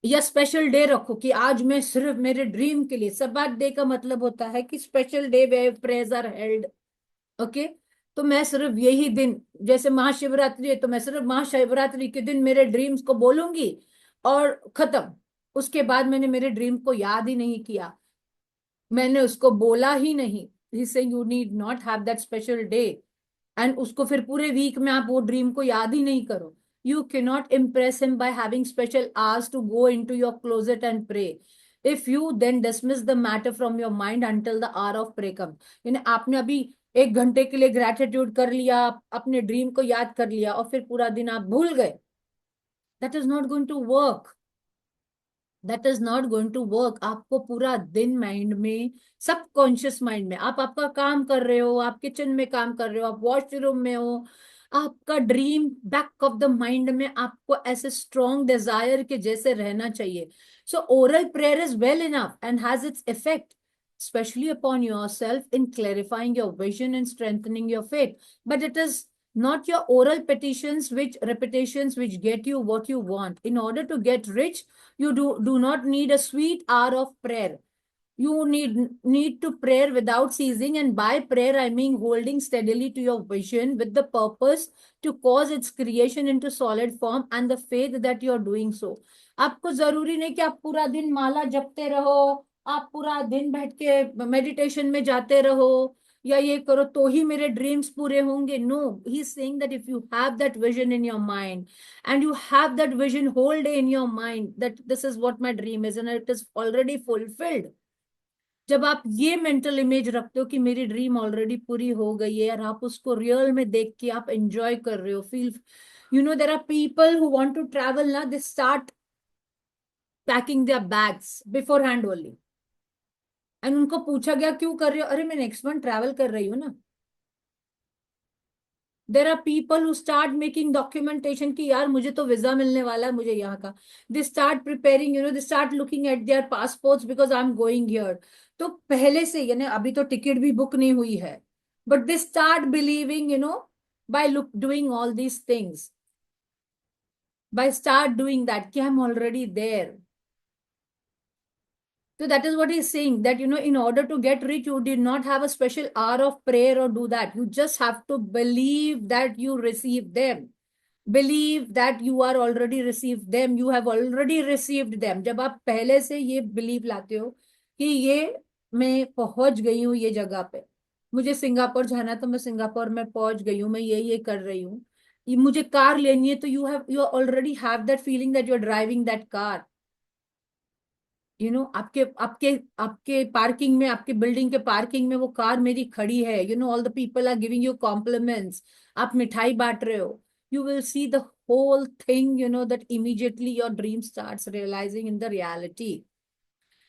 या स्पेशल डे रखो कि आज मैं सिर्फ मेरे ड्रीम के लिए, सब्बात डे का मतलब होता है कि special day way prayers are held. Okay, तो मैं सिर्फ यही दिन, जैसे महाशिवरात्रि है तो मैं सिर्फ महाशिवरात्रि के दिन मेरे ड्रीम्स को बोलूंगी और खत्म. उसके बाद मैंने मेरे ड्रीम को याद ही नहीं किया, मैंने उसको बोला ही नहीं. ही से you need not have that special day, and उसको फिर पूरे वीक में आप वो ड्रीम को याद ही नहीं करो. You cannot impress him by having special hours to go into your closet and pray. If you then dismiss the matter from your mind until the hour of prayer comes, यानी आपने अभी 1 घंटे के लिए ग्रेटिट्यूड कर लिया, अपने ड्रीम को याद कर लिया और फिर पूरा दिन आप भूल गए, that is not going to work. That is not going to work. आपको पूरा दिन माइंड में, सबकॉन्शियस माइंड में, आप आपका काम कर रहे हो, आप किचन में काम कर रहे हो, आप वॉशरूम में हो, आपका dream back of the mind में आपको ऐसे स्ट्रॉन्ग डिजायर के जैसे रहना चाहिए. सो oral prayer is well enough and has its effect especially upon yourself in clarifying your vision and strengthening your faith, but it is not your oral petitions which repetitions which get you what you want. In order to get rich, you do not need a sweet hour of prayer. You need to prayer without ceasing, and by prayer I mean holding steadily to your vision with the purpose to cause its creation into solid form and the faith that you are doing so. आपको जरूरी नहीं कि आप पूरा दिन माला जपते रहो, आप पूरा दिन बैठ के मेडिटेशन में जाते रहो या ये करो तो ही मेरे ड्रीम्स पूरे होंगे. No, he is saying that if you have that vision in your mind and you have that vision whole day in your mind that this is what my dream is and it is already fulfilled. जब आप ये मेंटल इमेज रखते हो कि मेरी ड्रीम ऑलरेडी पूरी हो गई है और आप उसको रियल में देख के आप एंजॉय कर रहे हो, feel, you know there are people who want to travel ना, they start packing their bags beforehand only, and उनको पूछा गया क्यों कर रहे हो, अरे मैं नेक्स्ट मंथ ट्रैवल कर रही हूँ ना. There are people who start making documentation कि यार मुझे तो वीजा मिलने वाला है, मुझे यहाँ का. They start preparing, you know, they start looking at there passports because I am going here. तो पहले से, यानी अभी तो टिकट भी बुक नहीं हुई है, but they start believing, you know, by look doing all these things, by start doing that कि I am already there. So that is what he's saying, that, you know, in order to get rich, you did not have a special hour of prayer or do that. You just have to believe that you receive them. Believe that you are already received them. You have already received them. जब आप पहले से ये believe लाते हो कि ये मैं पहुंच गई हूँ ये जगह पे, मुझे सिंगापुर जाना तो मैं सिंगापुर में पहुंच गई हूँ, मैं ये कर रही हूँ, ये मुझे कार लेनी है तो you already have that feeling that you're driving that car. You know, आपके आपके आपके पार्किंग में, आपके बिल्डिंग के पार्किंग में वो कार मेरी खड़ी है. You know, all the people are giving you compliments, आप मिठाई बांट रहे हो. You will see the whole thing, you know, that immediately your dream starts realizing in the reality.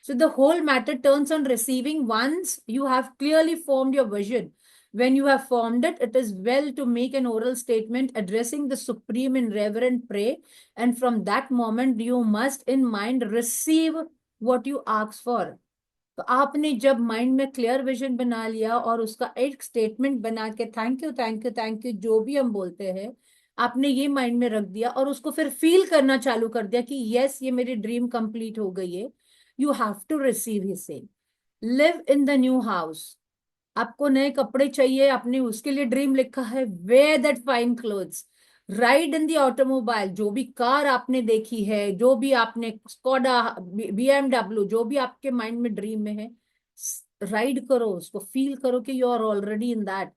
So the whole matter turns on receiving once you have clearly formed your vision. When you have formed it, it is well to make an oral statement addressing the Supreme in reverent prayer. And from that moment, you must in mind receive what you ask for. तो आपने जब माइंड में क्लियर विजन बना लिया और उसका एक स्टेटमेंट बना के thank you thank you thank you जो भी हम बोलते हैं, आपने ये माइंड में रख दिया और उसको फिर फील करना चालू कर दिया कि यस ये मेरी ड्रीम कंप्लीट हो गई है, you have to receive his same. Live in the new house, आपको नए कपड़े चाहिए, आपने उसके लिए ड्रीम लिखा है, wear that fine clothes, ride in the automobile, जो भी कार आपने देखी है, जो भी आपने स्कोडा, बीएमडब्ल्यू, जो भी आपके माइंड में ड्रीम में है, राइड करो उसको, फील करो कि you are already in that.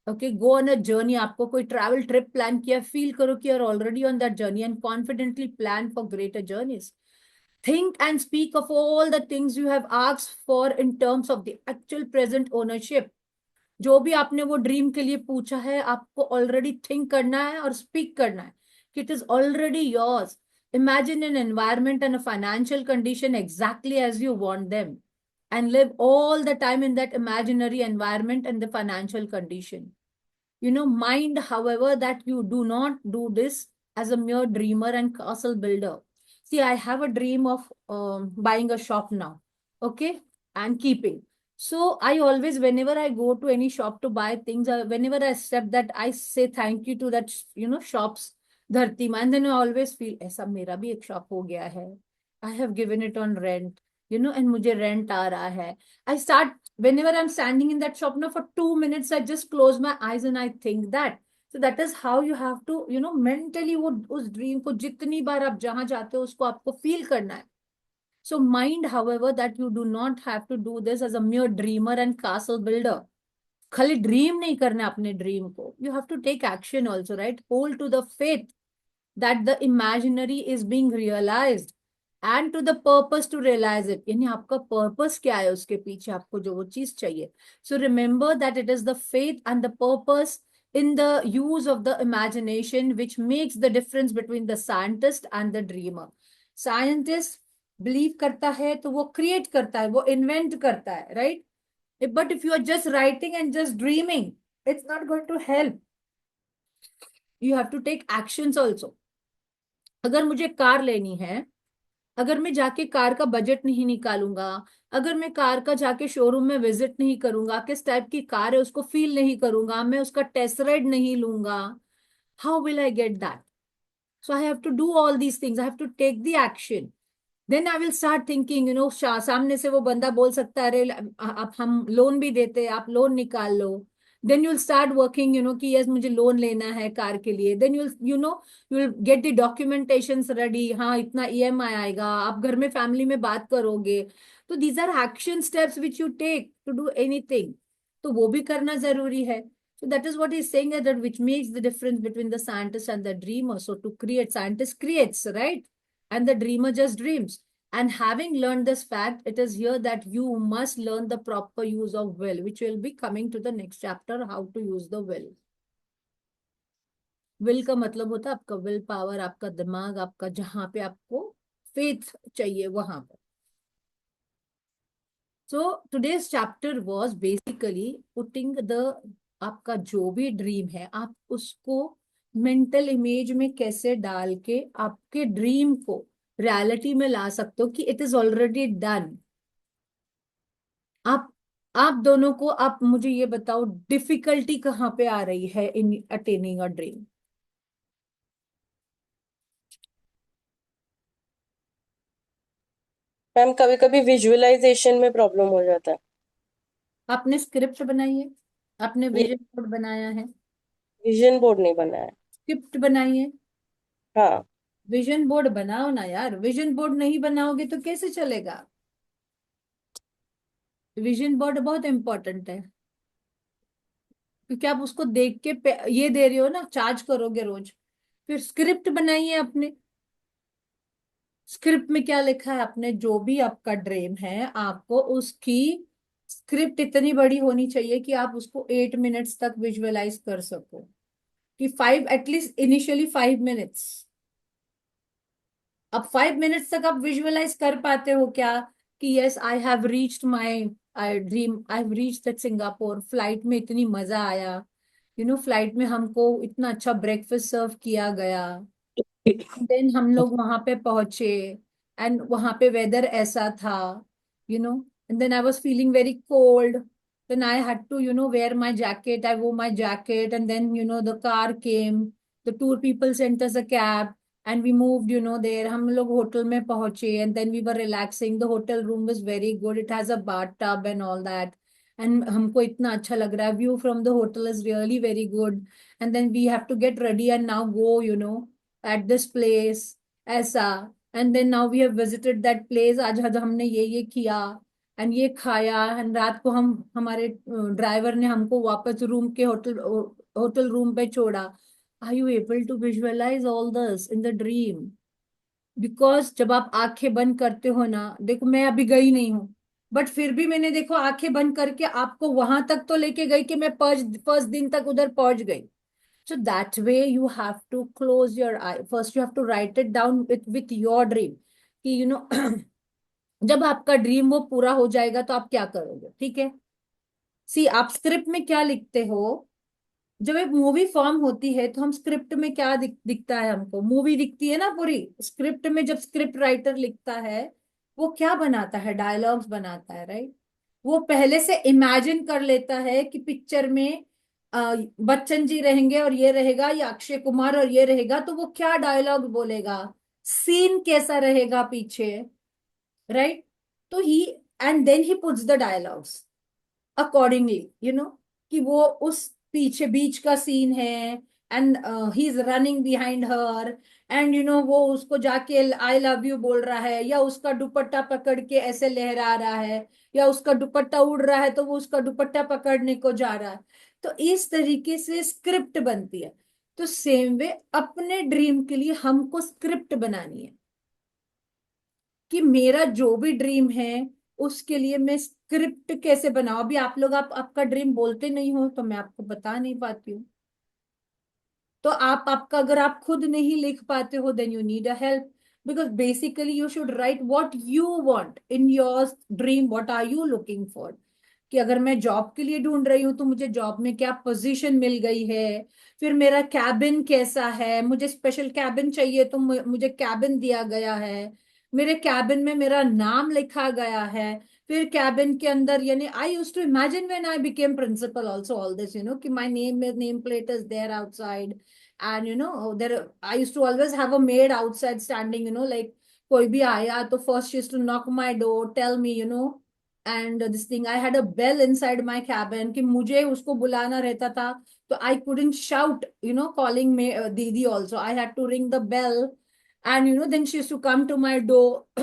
Okay, go on a journey, आपको कोई ट्रैवल ट्रिप प्लान किया, फील करो कि you are already on that journey and confidently plan for greater journeys. Think and speak of all the things you have asked for in terms of the actual present ownership. जो भी आपने वो ड्रीम के लिए पूछा है, आपको ऑलरेडी थिंक करना है और स्पीक करना है कि it is already yours. Imagine an environment and a financial condition exactly as you want them and live all the time in that imaginary environment and the financial condition. Mind, however, that you do not do this as a mere dreamer and castle builder. See, I have a dream of buying a shop now, okay, and keeping. So I always, whenever I go to any shop to buy things, whenever I step that, I say thank you to that, shops, Dharti Ma. And then I always feel, ऐसा मेरा भी एक shop हो गया है. I have given it on rent, and मुझे rent आ रहा है. I start whenever I'm standing in that shop now for 2 minutes, I just close my eyes and I think that. So that is how you have to, mentally वो उस ड्रीम को जितनी बार आप जहां जाते हो उसको आपको फील करना है. So mind, however, that you do not have to do this as a mere dreamer and castle builder. खाली ड्रीम नहीं करना है अपने ड्रीम को. You have to take action also, right? Hold to the faith that the imaginary is being realized and to the purpose to realize it. यानी आपका पर्पस क्या है, उसके पीछे आपको जो वो चीज चाहिए. So remember that it is the faith and the purpose in the use of the imagination which makes the difference between the scientist and the dreamer. Scientist believe करता है तो वो create करता है, वो invent करता है, right? But if you are just writing and just dreaming, it's not going to help. You have to take actions also. अगर मुझे कार लेनी है, अगर मैं जाके कार का बजट नहीं निकालूंगा, अगर मैं कार का जाके शोरूम में विजिट नहीं करूंगा, किस टाइप की कार है उसको फील नहीं करूंगा, मैं उसका टेस्ट राइड नहीं लूंगा, how will I get that? So I have to do all these things, I have to take the action. Then I will start thinking, सामने से वो बंदा बोल सकता है, अरे आप हम लोन भी देते हैं, आप लोन निकाल लो. Then you will start working, कि यस मुझे लोन लेना है कार के लिए. Then you will get the documentation ready, हाँ इतना ईएमआई आएगा, आप घर में फैमिली में बात करोगे. तो these are action steps which you take to do anything. तो वो भी करना जरूरी है. So that is what he's saying, that which makes the difference between the scientist and the dreamer. So to create, scientist creates, right? And the dreamer just dreams. And having learned this fact, it is here that you must learn the proper use of will, which will be coming to the next chapter, how to use the will. Will का मतलब होता है आपका विल पावर, आपका दिमाग, आपका जहां पे आपको फेथ चाहिए वहां पर. So today's chapter was basically putting the, आपका जो भी ड्रीम है आप उसको मेंटल इमेज में कैसे डाल के आपके ड्रीम को रियलिटी में ला सकते हो कि इट इज ऑलरेडी डन. आप आप दोनों को, आप मुझे ये बताओ डिफिकल्टी कहाँ पे आ रही है इन अटेनिंग अ ड्रीम? मैम कभी कभी विजुअलाइजेशन में प्रॉब्लम हो जाता है. आपने स्क्रिप्ट बनाई है, आपने ये विजन बोर्ड बनाया है, विजन बोर्ड नहीं बना है. स्क्रिप्ट बनाई है. हाँ. विजन बोर्ड बनाओ ना यार, विजन बोर्ड नहीं बनाओगे तो कैसे चलेगा? विजन बोर्ड बहुत इंपॉर्टेंट है, क्योंकि आप उसको देख के ये दे रहे हो ना, चार्ज करोगे रोज. फिर स्क्रिप्ट बनाइए अपने. स्क्रिप्ट में क्या लिखा है आपने, जो भी आपका ड्रीम है आपको उसकी स्क्रिप्ट इतनी बड़ी होनी चाहिए कि आप उसको 8 मिनट्स तक विजुअलाइज कर सको. कि 5, एटलीस्ट इनिशियली 5 मिनट्स. अब 5 मिनट्स तक आप विजुअलाइज कर पाते हो क्या कि yes I have reached my, I dream, I have reached that Singapore, flight में इतनी मजा आया, फ्लाइट में हमको इतना अच्छा ब्रेकफास्ट सर्व किया गया, देन हम लोग वहां पे पहुंचे एंड वहां पे वेदर ऐसा था, you know and then I was feeling very cold, then I had to wear my jacket, I wore my jacket and then the car came, the tour people sent us a cab and we moved, there. हम लोग होटल में पहुंचे and then we were relaxing. The hotel room was very good. It has a bathtub and all that. And हमको इतना अच्छा लग रहा है. View from the hotel is really very good. And then we have to get ready and now go, at this place. ऐसा. And then now we have visited that place. आज हमने ये किया एंड ये खाया एंड रात को हम हमारे ड्राइवर ने हमको वापस रूम के होटल रूम पे छोड़ा. Are you able to visualize all this in the dream? Because जब आप आंखें बंद करते हो ना, देखो मैं अभी गई नहीं हूँ, बट फिर भी मैंने देखो आंखें बंद करके आपको वहां तक तो लेके गई कि मैं फर्स्ट दिन तक उधर पहुंच गई. So that way you have to close your eye. First you have to write it down with your dream. कि जब आपका ड्रीम वो पूरा हो जाएगा तो आप क्या करोगे, ठीक है? सी आप स्क्रिप्ट में क्या लिखते हो? जब एक मूवी फॉर्म होती है तो हम स्क्रिप्ट में क्या दिखता है? हमको मूवी दिखती है ना पूरी. स्क्रिप्ट में जब स्क्रिप्ट राइटर लिखता है, वो क्या बनाता है? डायलॉग्स बनाता है, राइट? वो पहले से इमेजिन कर लेता है कि पिक्चर में बच्चन जी रहेंगे और ये रहेगा, या अक्षय कुमार और ये रहेगा, तो वो क्या डायलॉग बोलेगा, सीन कैसा रहेगा पीछे, राइट? तो he and then he puts the dialogues accordingly, कि वो उस पीछे बीच का सीन है and he is running behind her and वो उसको जाके आई लव यू बोल रहा है, या उसका दुपट्टा पकड़ के ऐसे लहरा रहा है, या उसका दुपट्टा उड़ रहा है तो वो उसका दुपट्टा पकड़ने को जा रहा है. तो इस तरीके से स्क्रिप्ट बनती है. तो सेम वे अपने ड्रीम के लिए हमको स्क्रिप्ट बनानी है कि मेरा जो भी ड्रीम है उसके लिए मैं स्क्रिप्ट कैसे बनाऊं. अभी आप लोग आपका ड्रीम बोलते नहीं हो तो मैं आपको बता नहीं पाती हूँ. तो आप आपका अगर आप खुद नहीं लिख पाते हो then you need a help. Because basically you should write what you want in your dream. What are you looking for? कि अगर मैं जॉब के लिए ढूंढ रही हूँ तो मुझे जॉब में क्या पोजीशन मिल गई है, फिर मेरा कैबिन कैसा है, मुझे स्पेशल कैबिन चाहिए तो मुझे कैबिन दिया गया है, मेरे कैबिन में मेरा नाम लिखा गया है, फिर कैबिन के अंदर, यानी I use to imagine when I became principal also all this, कि my name plate is there outside. And there I use to always have a maid outside standing, like कोई भी आया तो first use to knock my door, tell me, and this thing, I had a bell inside my cabin कि मुझे उसको बुलाना रहता था. तो आई कुडंट शाउट, कॉलिंग में दीदी also, I had to ring the bell. And then she used to come to my door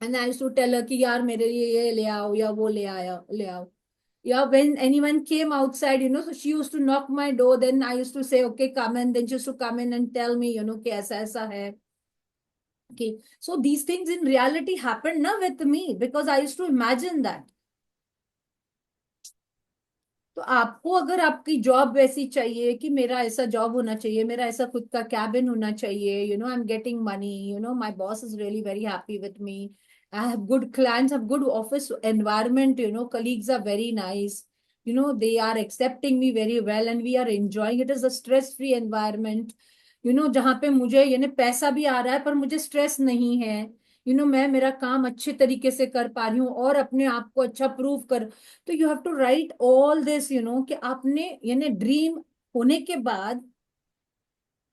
and I used to tell her कि यार मेरे लिए ये ले आओ या वो ले आओ. Yeah, when anyone came outside, so she used to knock my door. Then I used to say, okay, come in. Then she used to come in and tell me, कि ऐसा है. Okay, so these things in reality happened now with me because I used to imagine that. तो आपको अगर आपकी जॉब वैसी चाहिए कि मेरा ऐसा जॉब होना चाहिए, मेरा ऐसा खुद का कैबिन होना चाहिए, I am getting money, my boss is really very happy with me, I have good clients, have good office environment, colleagues are very nice, they are accepting me very well and we are enjoying. It is a stress free environment, जहाँ पे मुझे पैसा भी आ रहा है पर मुझे स्ट्रेस नहीं है. मैं मेरा काम अच्छे तरीके से कर पा रही हूँ और अपने आप को अच्छा प्रूव कर. तो you have to write all this, कि आपने ड्रीम होने के बाद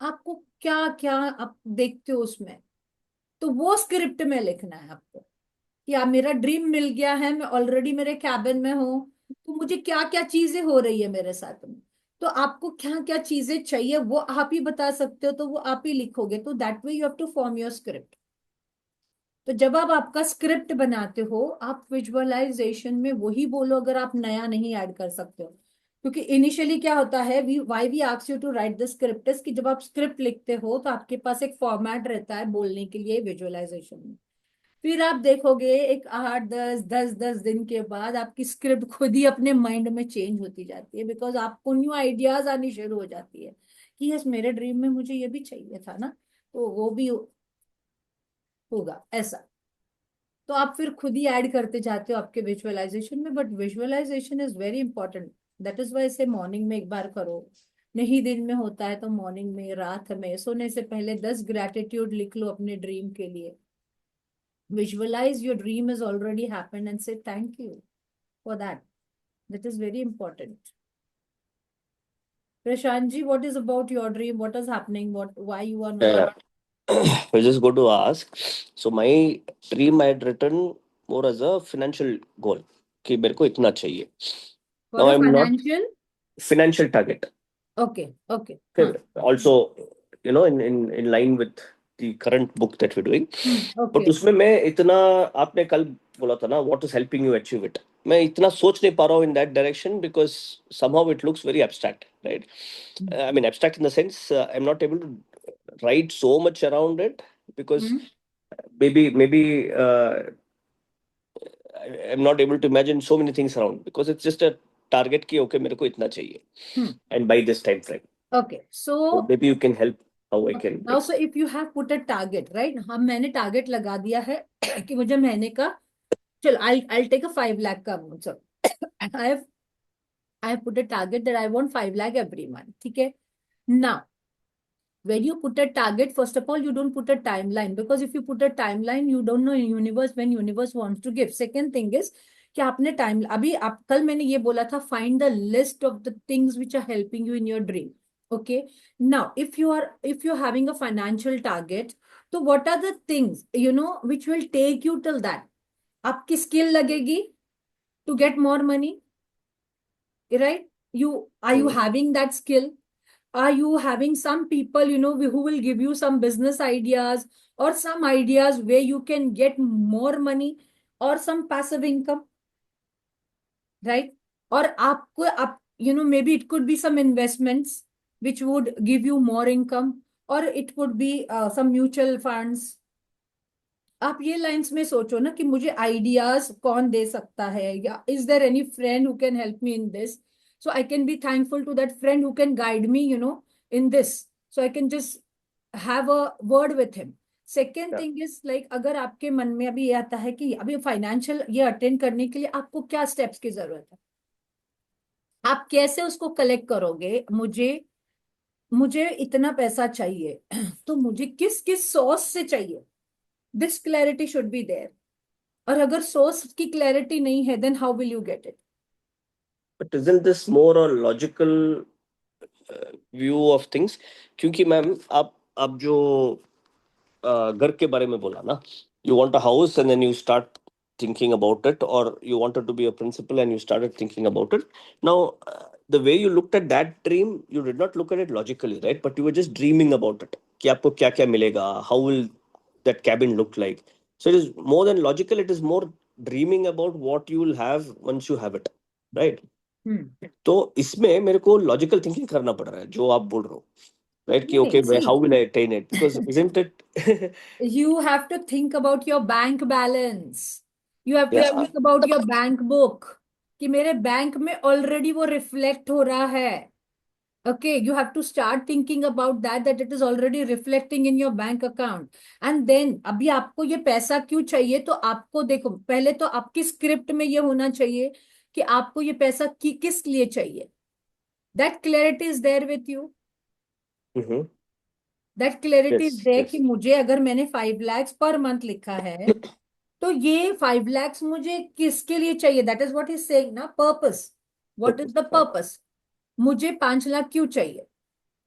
आपको क्या क्या आप देखते हो उसमें. तो वो स्क्रिप्ट में लिखना है आपको कि आप, मेरा ड्रीम मिल गया है, मैं ऑलरेडी मेरे कैबिन में हूँ, तो मुझे क्या क्या चीजें हो रही है मेरे साथ में. तो आपको क्या क्या चीजें चाहिए वो आप ही बता सकते हो, तो वो आप ही लिखोगे. तो that way you have to form your script. तो जब आप आपका स्क्रिप्ट बनाते हो, आप विजुअलाइजेशन में वही बोलो अगर आप नया नहीं ऐड कर सकते हो. क्योंकि इनिशियली क्या होता है, we why we ask you to write the script is कि जब आप स्क्रिप्ट लिखते हो तो आपके पास एक फॉर्मेट रहता है बोलने के लिए विजुअलाइजेशन में. फिर आप देखोगे एक 8 10 10 10 दिन के बाद आपकी स्क्रिप्ट खुद ही अपने माइंड में चेंज होती जाती है, बिकॉज आपको न्यू आइडियाज आनी शुरू हो जाती है कि यस मेरे ड्रीम में मुझे ये भी चाहिए था ना, तो वो भी होगा ऐसा. तो आप फिर खुद ही ऐड करते जाते हो आपके विजुअलाइजेशन में. But visualization is very important. That is why से मॉर्निंग में एक बार करो, नहीं दिन में होता है तो मॉर्निंग में, रात में सोने से पहले 10 ग्रेटिट्यूड लिख लो अपने ड्रीम के लिए. Visualize your dream has already happened and say thank you for that. That is very important. Prashant ji, what is about your dream? What is happening? Why you are not? Yeah. I just go to ask. So my dream I had written more as a financial goal कि मेरे को इतना चाहिए. For Now a I'm not financial? financial target. Okay, okay. Okay. Also, in line with the current book that we're doing. But Okay. उसमें मैं इतना आपने कल बोला था ना what is helping you achieve it. मैं इतना सोच नहीं पा रहा हूँ in that direction because somehow it looks very abstract, right? I mean abstract in the sense I'm not able to write so much around it because Hmm. maybe I'm not able to imagine so many things around because it's just a target कि okay मेरे को इतना चाहिए Hmm. and by this time frame. Okay. So So maybe you can help how I can. now, so if you have put a target, right? हम मैंने target लगा दिया है कि मुझे महीने का चल I'll take a 5 lakh का amount. So I have put a target that I want 5 lakh every month. ठीक है? Now, when you put a target, first of all, you don't put a timeline because if you put a timeline, you don't know in universe when universe wants to give. Second thing is कि आपने टाइम अभी आप कल मैंने ये बोला था find the list of the things which are helping you in your dream. Okay. Now, if you're having a financial target, so what are the things which will take you till that? आपकी skill लगेगी to get more money, right? Are you Hmm. having that skill? Are you having some people who will give you some business ideas or some ideas where you can get more money or some passive income, right? Or आपको आप maybe it could be some investments which would give you more income, or it could be some mutual funds. आप ये लाइंस में सोचो ना कि मुझे आइडियाज कौन दे सकता है, या is there any friend who can help me in this, so I can be thankful to that friend who can guide me in this, so I can just have a word with him. Second Yeah. Thing is like अगर आपके मन में अभी ये आता है कि अभी फाइनेंशियल ये अटेंड करने के लिए आपको क्या स्टेप्स की जरूरत है, आप कैसे उसको कलेक्ट करोगे, मुझे मुझे इतना पैसा चाहिए तो मुझे किस किस सोर्स से चाहिए, this clarity should be there. और अगर सोर्स की क्लैरिटी नहीं है then how will you get it. But isn't this more a logical view of things? क्योंकि मैम आप जो घर के बारे में बोला ना, you want a house and then you start thinking about it, or you wanted to be a principal and you started thinking about it. Now, the way you looked at that dream, you did not look at it logically, right? But you were just dreaming about it. कि आपको क्या क्या मिलेगा? How will that cabin look like? So it is more than logical. It is more dreaming about what you will have once you have it, right? तो इसमें मेरे को लॉजिकल थिंकिंग करना पड़ रहा है जो आप बोल रहे हो, राइट? कि नहीं, okay see how will I attain it because isn't it you have to think about your bank balance. You have to या think about your bank book कि मेरे बैंक में ऑलरेडी वो रिफ्लेक्ट हो रहा है. Okay, you have to start thinking about that it is already reflecting in your bank account. And then अभी आपको ये पैसा क्यों चाहिए, तो आपको देखो पहले तो आपकी स्क्रिप्ट में ये होना चाहिए कि आपको ये पैसा किस लिए चाहिए. That clarity is there with you. That clarity is yes there कि यस मुझे अगर मैंने 5 lakhs पर मंथ लिखा है तो ये 5 lakhs मुझे किसके लिए चाहिए, that is what is saying ना, purpose. What is the purpose. मुझे 5 लाख क्यों चाहिए,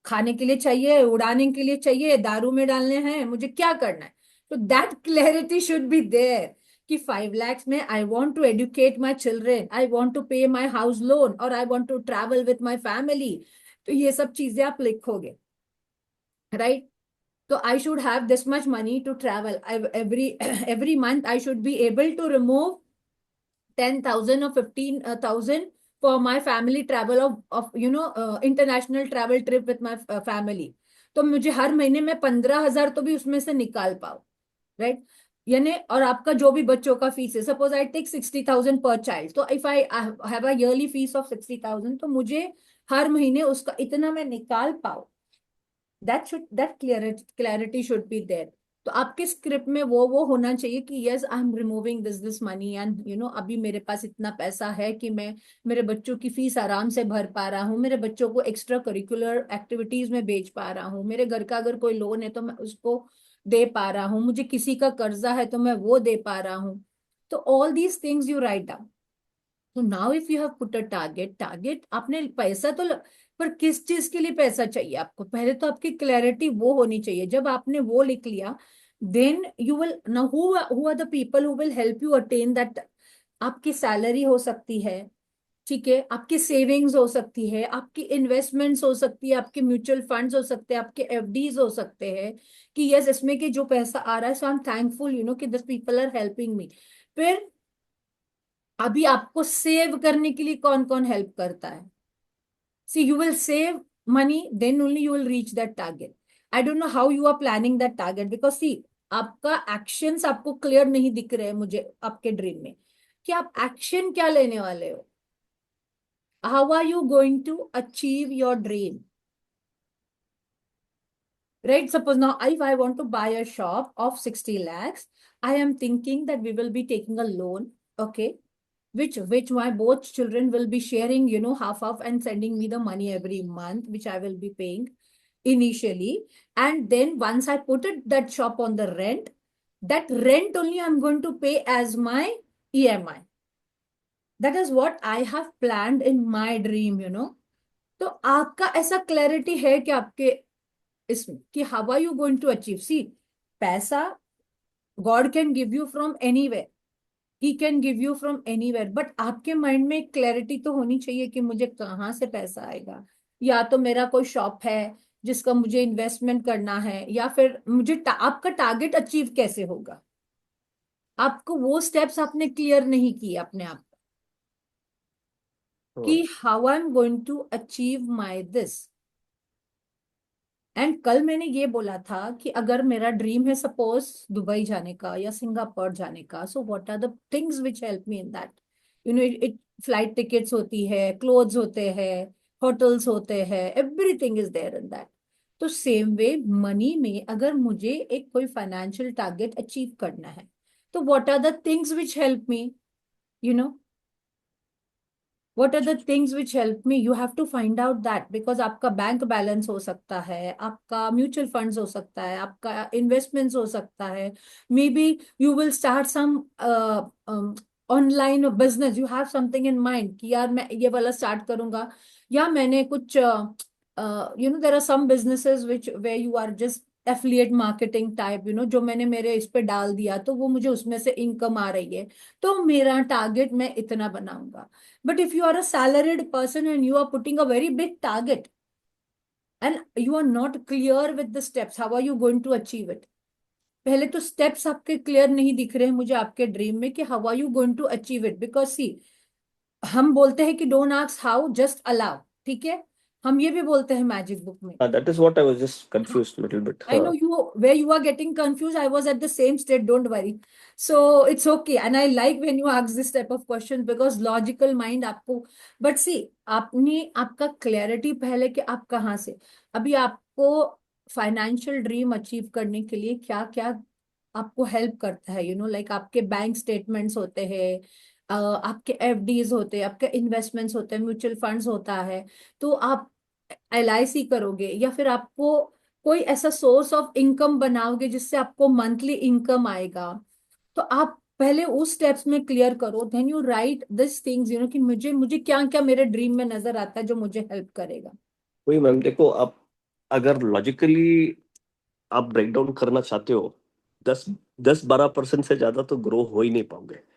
खाने के लिए चाहिए, उड़ाने के लिए चाहिए, दारू में डालने हैं, मुझे क्या करना है. तो that clarity should be there कि 5 lakhs में I want to educate my children, I want to pay my house loan, और I want to travel with my family. तो ये सब चीजें आप लिखोगे, right? So I should have this much money to travel. Every month I should be able to remove 10,000 or 15,000 for my family travel of international travel trip with my family. तो मुझे हर महीने में 15,000 तो भी उसमें से निकाल पाओ, राइट? यानी और आपका जो भी बच्चों का फीस है, सपोज आई टेक 60,000 पर चाइल्ड, तो if I have a yearly fees of 60,000 तो मुझे हर महीने उसका इतना मैं निकाल पाऊँ. That clarity should be there. तो आपके स्क्रिप्ट में वो होना चाहिए कि yes I am removing this money, and अभी मेरे पास इतना पैसा है कि मैं मेरे बच्चों की फीस आराम से भर पा रहा हूँ, मेरे बच्चों को एक्स्ट्रा करिकुलर एक्टिविटीज में भेज पा रहा हूँ, मेरे घर का अगर कोई लोन है तो मैं उसको दे पा रहा हूँ, मुझे किसी का कर्जा है तो मैं वो दे पा रहा हूँ. तो all these things you write down. तो now if you have put a target, आपने पैसा तो पर किस चीज के लिए पैसा चाहिए आपको, पहले तो आपकी क्लैरिटी वो होनी चाहिए। जब आपने वो लिख लिया, then you will know who are the people who will help you attain that. आपकी सैलरी हो सकती है, ठीक है, आपकी सेविंग्स हो सकती है, आपकी इन्वेस्टमेंट्स हो सकती है, आपके म्यूचुअल फंड्स हो सकते हैं, आपके एफडीज हो सकते हैं, कि यस इसमें कि जो पैसा आ रहा है, सो आई एम थैंकफुल कि this people are helping me. फिर अभी आपको सेव करने के लिए कौन कौन हेल्प करता है? See you will save money, then only you will reach that target. I don't know how you are planning that target, because see आपका एक्शंस आपको क्लियर नहीं दिख रहे हैं मुझे आपके ड्रीम में, कि आप एक्शन क्या लेने वाले हो। How are you going to achieve your dream? Right? Suppose now, if I want to buy a shop of 60 lakhs, I am thinking that we will be taking a loan, okay, which my both children will be sharing, half and sending me the money every month, which I will be paying initially. And then once I put that shop on the rent, that rent only I'm going to pay as my EMI. That is what I have planned in my dream. तो आपका ऐसा क्लैरिटी है कि आपके इसमें कि how are you going to achieve? See, पैसा God can give you from anywhere, he can give you from anywhere, but आपके माइंड में एक क्लैरिटी तो होनी चाहिए कि मुझे कहाँ से पैसा आएगा। या तो मेरा कोई शॉप है जिसका मुझे इन्वेस्टमेंट करना है, या फिर मुझे आपका टारगेट अचीव कैसे होगा? आपको वो स्टेप्स आपने क्लियर नहीं किए अपने आप कि how I am going to achieve my this. And कल मैंने ये बोला था कि अगर मेरा ड्रीम है सपोज दुबई जाने का या सिंगापुर जाने का, so what are the things which help me in that? It flight tickets होती है, क्लोथ्स होते हैं, होटल्स होते हैं, everything is there in that. तो सेम वे मनी में अगर मुझे एक कोई फाइनेंशियल टारगेट अचीव करना है, तो what are the things which help me? You know what are the things which help me? You have to find out that, because आपका बैंक बैलेंस हो सकता है, आपका म्यूचुअल फंड्स हो सकता है, आपका इन्वेस्टमेंट्स हो सकता है, maybe you will start some online business, you have something in mind कि यार मैं ये वाला स्टार्ट करूंगा, या मैंने कुछ there are some businesses which way you are just affiliate marketing type, जो मैंने मेरे इस पे डाल दिया तो वो मुझे उसमें से इनकम आ रही है, तो मेरा टारगेट मैं इतना बनाऊंगा। But if you are a salaried person and you are putting a very big target and you are not clear with the steps, how are you going to achieve it? पहले तो steps आपके clear नहीं दिख रहे हैं मुझे आपके dream में कि how are you going to achieve it? Because see, हम बोलते हैं कि don't ask how, just allow, ठीक है? हम ये भी बोलते हैं मैजिक बुक में। That is what I was just confused a little bit. I know where you are getting confused. I was at the same state. Don't worry. So it's okay. And I like when you ask this type of questions because logical mind आपको, but see, आपने आपका clarity पहले कि आप कहाँ से, अभी आपको फाइनेंशियल ड्रीम अचीव करने के लिए क्या क्या आपको हेल्प करता है, लाइक आपके बैंक स्टेटमेंट्स होते हैं, आपके एफडीज होते हैं, आपके इन्वेस्टमेंट्स होते हैं, म्यूचुअल फंड्स होता है, तो आप एलआईसी करोगे, या फिर आपको कोई ऐसा सोर्स ऑफ इनकम बनाओगे जिससे आपको मंथली इनकम आएगा। तो आप पहले उस स्टेप्स में क्लियर करो, then you write this things, कि मुझे मुझे क्या क्या मेरे ड्रीम में नजर आता है जो मुझे हेल्प करेगा। वही मैम, देखो आप अगर लॉजिकली आप ब्रेक डाउन करना चाहते हो, 10-12% से ज्यादा तो ग्रो हो ही नहीं पाओगे।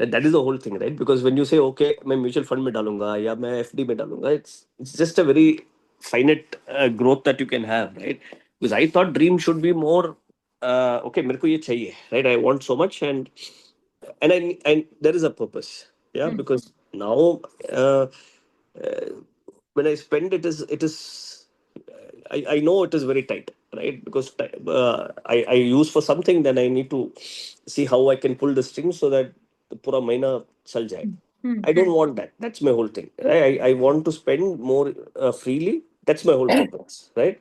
That is the whole thing, right? Because when you say okay मैं म्यूचुअल फंड में डालूंगा या मैं एफडी में डालूंगा, it's just a very finite growth that you can have, right? Because I thought dream should be more okay, मेरे को ये चाहिए, right? I want so much and there is a purpose, yeah, because now uh, uh, when I spend I know it is very tight, right? Because I use for something, then I need to see how I can pull the strings so that the pura mahina chal jaye. I don't want that. That's my whole thing. I want to spend more freely. That's my whole purpose, right?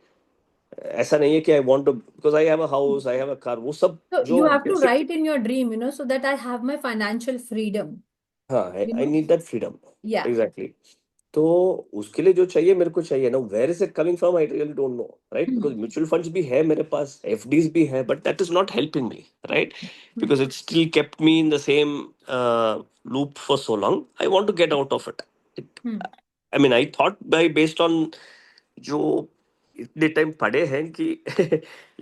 ऐसा नहीं है कि I want to because I have a house, I have a car, वो सब So जो you have to basic, write in your dream, so that I have my financial freedom. हाँ, You I know? Need that freedom, Yeah. Exactly. तो उसके लिए जो चाहिए मेरे को चाहिए ना, where is it coming from, I really don't know, right? Because mutual funds भी है मेरे पास, एफडीज भी है, but that is not helping me, right? Because it still kept me in the same loop for so long. I want to get out of it. I mean I thought bye based on जो इतने टाइम पढ़े हैं कि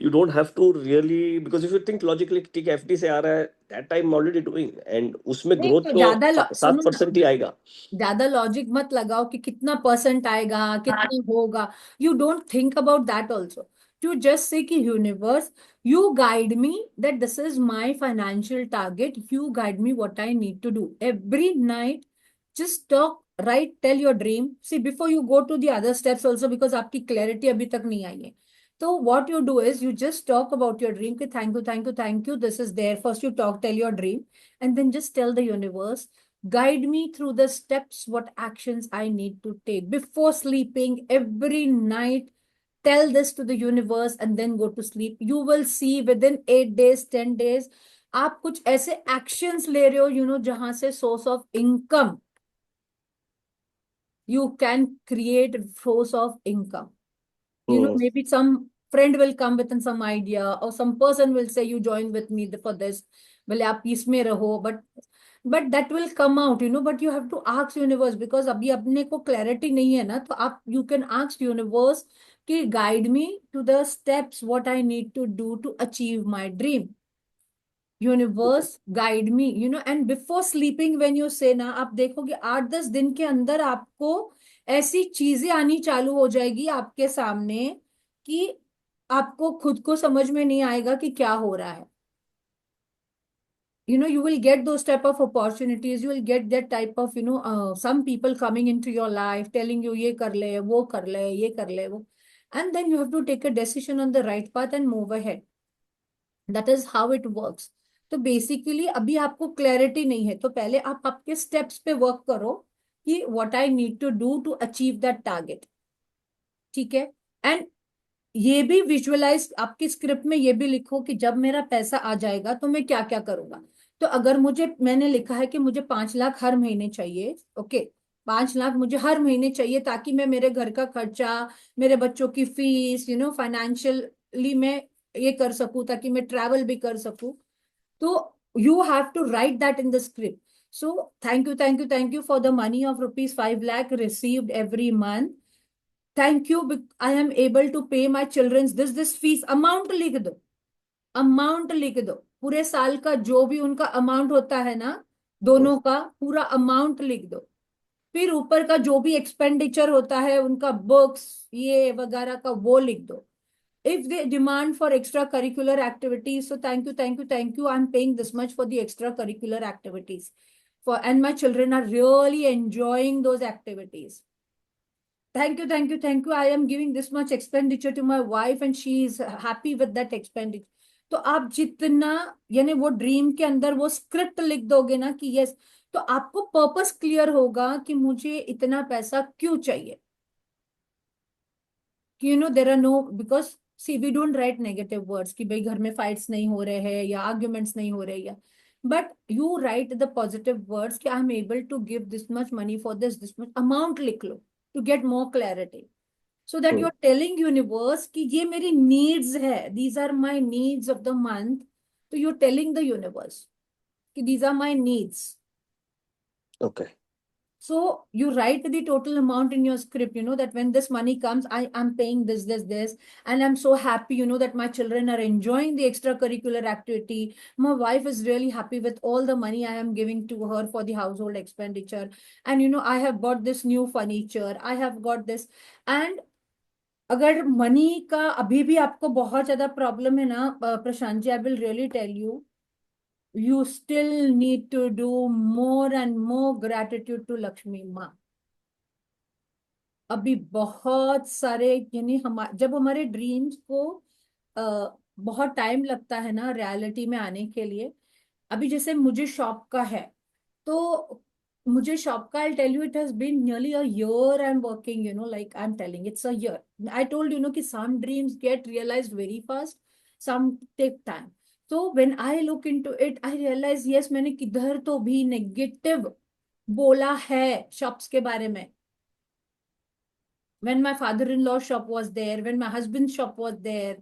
you don't have to really, because if you think logically ठीक है एफडी से आ रहा है, that I am already doing, and उसमें नहीं ग्रोथ तो तो ज्यादा सात सुनो ना, परसेंट ही आएगा. ज्यादा लॉजिक मत लगाओ कि कितना परसेंट आएगा, कितना होगा. You don't think about that also. You just say कि universe, you guide me that this is my financial target, you guide me what I need to do every night. Just talk, right, tell your dream. See before you go to the other steps also, because आपकी क्लैरिटी अभी तक नहीं आई है. तो what you do is you just talk about your dream कि thank you, thank you, thank you, this is there. First you talk, tell your dream, and then just tell the universe, guide me through the steps, what actions I need to take before sleeping every night. Tell this to the universe and then go to sleep. You will see within 8 days, 10 days, आप कुछ ऐसे actions ले रहे हो, जहां से source of income, you can create source of income. Hmm. Maybe some friend will come with some idea, or some person will say you join with me for this. भले आप इसमें रहो, but that will come out, but you have to ask universe, because अभी अपने को clarity नहीं है ना, तो आप you can ask universe कि guide me to the steps what I need to do to achieve my dream. Universe guide me, and before sleeping when you से ना, आप देखोगे 8-10 दिन के अंदर आपको ऐसी चीजें आनी चालू हो जाएगी आपके सामने कि आपको खुद को समझ में नहीं आएगा कि क्या हो रहा है. You will get those type of opportunities, you will get that type of, some people coming into your life telling you ये कर ले, वो कर ले, ये कर ले, वो. And then you have to take a decision on the right path and move ahead. That is how it works. तो बेसिकली अभी आपको क्लैरिटी नहीं है, तो पहले आप आपके स्टेप्स पे वर्क करो कि what I need to do to achieve that target. ठीक है. एंड ये भी विजुअलाइज, आपकी स्क्रिप्ट में ये भी लिखो कि जब मेरा पैसा आ जाएगा तो मैं क्या क्या करूंगा. तो अगर मैंने लिखा है कि मुझे 5 लाख हर महीने चाहिए, ओके, 5 लाख मुझे हर महीने चाहिए ताकि मैं मेरे घर का खर्चा, मेरे बच्चों की फीस, फाइनेंशियली मैं ये कर सकूं, ताकि मैं ट्रैवल भी कर सकूं. तो you have to write that in the script. So thank you, thank you, thank you for the money of ₹5 lakh received every month. Thank you, I am able to pay my childrens this fees. Amount लिख दो, अमाउंट लिख दो, पूरे साल का जो भी उनका अमाउंट होता है ना, दोनों का पूरा अमाउंट लिख दो. फिर ऊपर का जो भी एक्सपेंडिचर होता है उनका, बुक्स ये वगैरह का, वो लिख दो. If they demand for extracurricular activities, so thank you, thank you, thank you, I'm paying this much for the extracurricular activities, and my children are really enjoying those activities. Thank you, thank you, thank you, I am giving this much expenditure to my wife and she is happy with that expenditure. तो आप जितना, यानी वो ड्रीम के अंदर वो स्क्रिप्ट लिख दोगे ना कि यस, तो आपको पर्पस क्लियर होगा कि मुझे इतना पैसा क्यों चाहिए. कि there are no, because see we don't write negative words कि भाई घर में फाइट्स नहीं हो रहे हैं या आर्ग्यूमेंट्स नहीं हो रहे, या but you write the positive words कि I am able to give this much money for this much amount, लिख लो to get more clarity. So that you are telling universe कि ये मेरी नीड्स है, these are my needs of the month. तो you are telling the universe कि these are my needs. Okay. So you write the total amount in your script, that when this money comes, I am paying this, and I'm so happy, that my children are enjoying the extracurricular activity. My wife is really happy with all the money I am giving to her for the household expenditure. And, I have bought this new furniture. I have got this. And अगर मनी का अभी भी आपको बहुत ज्यादा प्रॉब्लम है ना Prashant ji, I will really tell you, you still need to do more and more gratitude to Lakshmi माँ. अभी बहुत सारे, जब हमारे ड्रीम्स को बहुत टाइम लगता है ना रियलिटी में आने के लिए. अभी जैसे मुझे शॉप का है, तो मुझे शॉप का, I tell you, it has been nearly a year I am working, like I am telling it's a year. I told कि some dreams get realised very fast, some take time. So when I look into it, I realize yes, मैंने किधर तो भी नेगेटिव बोला है शॉप्स के बारे में. When my father-in-law shop was there, when my husband's shop was there,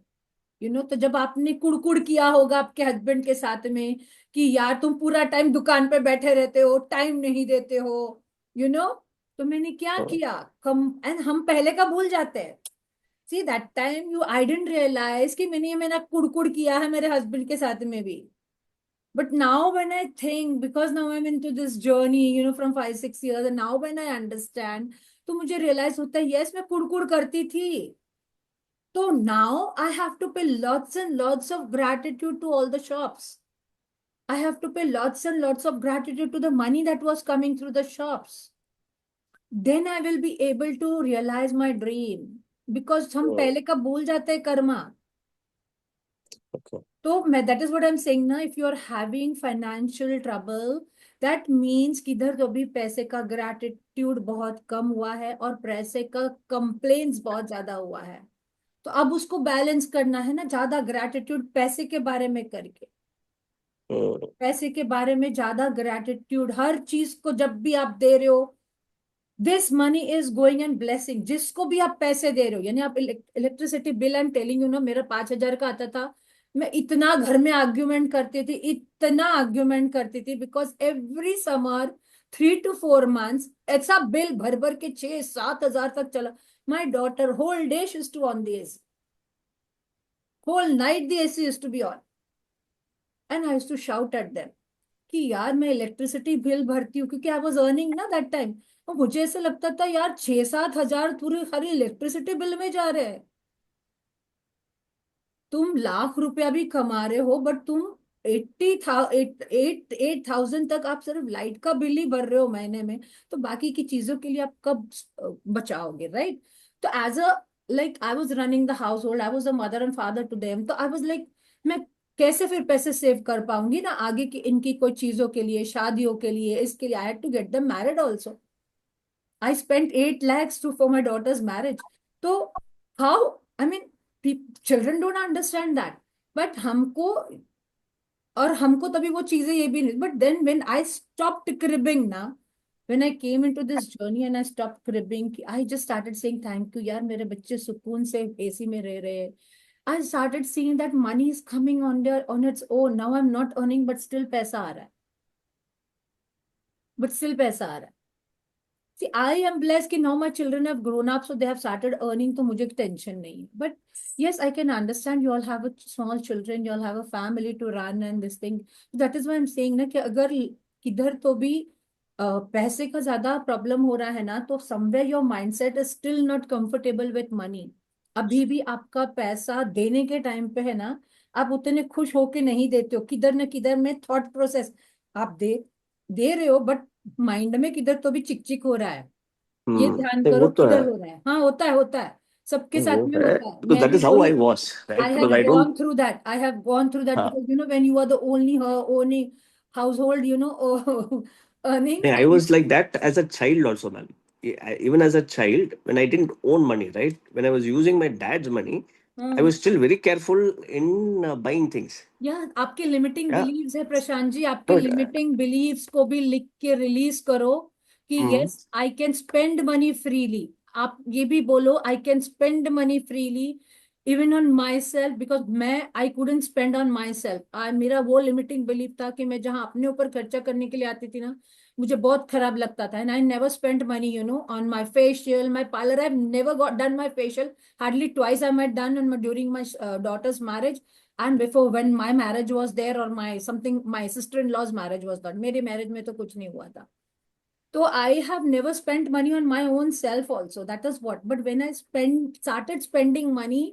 तो जब आपने कुड़कुड़ किया होगा आपके हस्बैंड के साथ में कि यार तुम पूरा टाइम दुकान पे बैठे रहते हो, टाइम नहीं देते हो, यू नो तो मैंने क्या हाँ, किया, कम, एंड हम पहले का भूल जाते हैं। See that time you I didn't realize कि मैंने कुड़कुड़ किया है मेरे हस्बैंड के साथ में भी। But now when I think, because now I'm into this journey, from 5-6 years, and now when I understand, तो मुझे realize होता है, yes, मैं कुड़कुड़ करती थी। तो now I have to pay lots and lots of gratitude to all the shops. I have to pay lots and lots of gratitude to the money that was coming through the shops. Then I will be able to realize my dream. Because हम हाँ, पहले का भूल जाते हैं कर्मा। okay. तो मैं, that is what I am saying ना, if you are having financial trouble, that means किधर तो भी पैसे का ग्रैटिट्यूड बहुत कम हुआ है और पैसे का कंप्लेन्स बहुत ज्यादा हुआ है। तो अब उसको बैलेंस करना है ना, ज्यादा ग्रैटिट्यूड पैसे के बारे में करके, हाँ, पैसे के बारे में ज्यादा ग्रैटिट्यूड, हर चीज को जब भी आप दे रहे हो, this money is going and blessing, जिसको भी आप पैसे दे रहे हो। यानी आप electricity bill, I am telling you ना, मेरा 5,000 का आता था। मैं इतना घर में आर्ग्यूमेंट करती थी, इतना आर्ग्यूमेंट करती थी, because every summer 3 to 4 months ऐसा बिल भर भर के 6-7 हजार तक चला। My daughter whole day she used to on the AC, whole night the AC used to be on, and I used to shout at them कि यार मैं इलेक्ट्रिसिटी बिल भरती हूँ, क्योंकि आई वॉज अर्निंग ना दैट टाइम। और मुझे ऐसे लगता था यार 6-7 हजार पूरे खाली इलेक्ट्रिसिटी बिल में जा रहे हैं। तुम लाख रुपया भी कमा रहे हो, बट तुम 8,000 तक आप सिर्फ लाइट का बिल ही भर रहे हो महीने में। तो बाकी की चीजों के लिए आप कब बचाओगे, राइट? तो as a, like I was running the household, I was a mother and father to them, तो आई वॉज लाइक, मैं कैसे फिर पैसे सेव कर पाऊंगी ना आगे की इनकी कोई चीजों के लिए, शादियों के लिए, इसके लिए। I had to get them married also. I spent 8 lakhs for my daughter's marriage. So how, I mean, children don't understand that. But हमको, और हमको तभी वो चीजें ये भी नहीं, but then when I stopped cribbing ना, when I came into this journey and I stopped cribbing, I just started saying thank you यार, मेरे बच्चे सुकून से एसी में रह रहे हैं। I started seeing that money is coming on its own, now I am not earning, but still पैसा आ रहा है, बट स्टिल पैसा आ रहा है। See, I am blessed कि now my children have grown up, so they have started earning, तो मुझे टेंशन नहीं है। But yes, I can understand you all have a small children, you all have a family to run and this thing. That is why I'm saying ना कि अगर किधर तो भी पैसे का ज्यादा प्रॉब्लम हो रहा है ना, तो somewhere your mindset is still not comfortable with money. अभी भी आपका पैसा देने के टाइम पे है ना, आप उतने खुश होके नहीं देते हो, किधर न किधर में थॉट प्रोसेस, आप दे रहे हो, बट माइंड में किधर तो भी चिक चिक हो रहा है। ये ध्यान नहीं, वो करो तो है। किधर हो रहा है। हाँ, होता है, होता है, सबके नहीं, साथ वो में है, होता है, बिकॉज मैं दैट भी इज हाउ वही, I was, right, I because have I don't. Gone through that, I have gone through that, हाँ, because when you are the only household, earning, I and was like that as a child also, man. Even as a child, when I didn't own money, right? When I was using my dad's money, I हाँ, was still very careful in buying things. या आपके लिमिटिंग Yeah. बिलीव्स है प्रशांत जी, आपके But, लिमिटिंग बिलीव्स को भी लिख के रिलीज करो कि mm, yes I can spend money freely. आप ये भी बोलो I can spend money freely even on myself, because मैं I couldn't spend on myself. मेरा वो लिमिटिंग बिलीव था कि मैं जहां अपने ऊपर खर्चा करने के लिए आती थी ना, मुझे बहुत खराब लगता था, and I never spend money on my facial, my parlour. I never got done my facial, hardly twice I my done on during my daughter's marriage, and before when my marriage was there, or my something, my sister-in-law's marriage was done, मेरे marriage में तो कुछ नहीं हुआ था। तो I have never spent money on my own self also, that is what, but when I started spending money,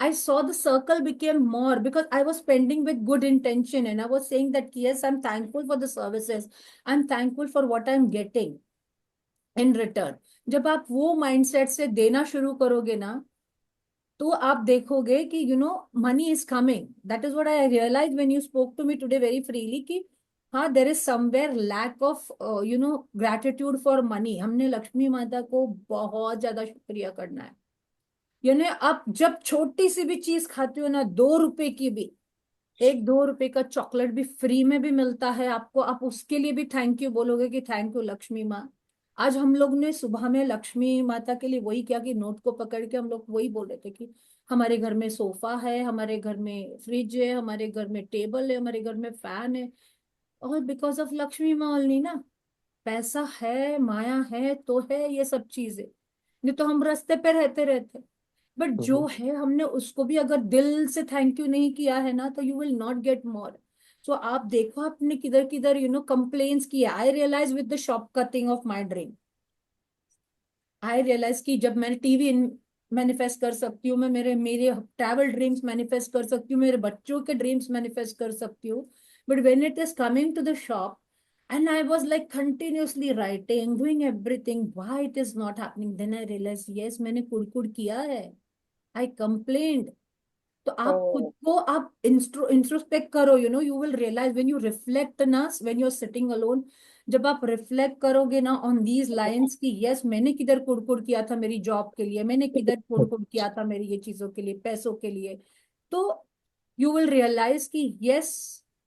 I saw the circle became more, because I was spending with good intention, and I was saying that yes, I'm thankful for the services, I'm thankful for what I'm getting in return। जब आप वो mindset से देना शुरू करोगे ना, तो आप देखोगे कि money is coming. That is what I realize when you spoke to me today very freely कि हाँ, there is somewhere lack of gratitude for money. हमने लक्ष्मी माता को बहुत ज्यादा शुक्रिया करना है। आप जब छोटी सी भी चीज खाते हो ना, 2 रुपए की भी, 1-2 रुपए का चॉकलेट भी फ्री में भी मिलता है आपको, आप उसके लिए भी थैंक यू बोलोगे कि थैंक यू लक्ष्मी माँ। आज हम लोग ने सुबह में लक्ष्मी माता के लिए वही किया कि नोट को पकड़ के हम लोग वही बोल रहे थे कि हमारे घर में सोफा है, हमारे घर में फ्रिज है, हमारे घर में टेबल है, हमारे घर में फैन है, और बिकॉज ऑफ लक्ष्मी माँ ओनली ना। पैसा है, माया है तो है ये सब चीजें, नहीं तो हम रास्ते पे रहते रहते। बट जो है हमने उसको भी अगर दिल से थैंक यू नहीं किया है ना, तो you will not get more. So आप देखो आपने किधर किधर कंप्लेन्स किया। I realise with the shop cutting of my dream, I realise कि जब मैंने टीवी मैनिफेस्ट कर सकती हूँ, मैं मेरे मेरे ट्रैवल ड्रीम्स मैनिफेस्ट कर सकती हूँ, मेरे बच्चों के ड्रीम्स मैनिफेस्ट कर सकती हूँ, but when it is coming to the shop and I was like continuously writing, doing everything, why it is not happening, then I realized yes मैंने कुड़ किया है, I complained। तो आप खुद ओ, को आप इंट्रोस्पेक्ट करो, you will realise when you reflect ना, when you are sitting alone, जब आप रिफ्लेक्ट करोगे ना ऑन दीज लाइंस कि यस मैंने किधर कुड़कुड़ किया था मेरी जॉब के लिए, मैंने किधर कुड़कुड़ किया था मेरी ये चीजों के लिए, पैसों के लिए, तो यू विल रियलाइज कि यस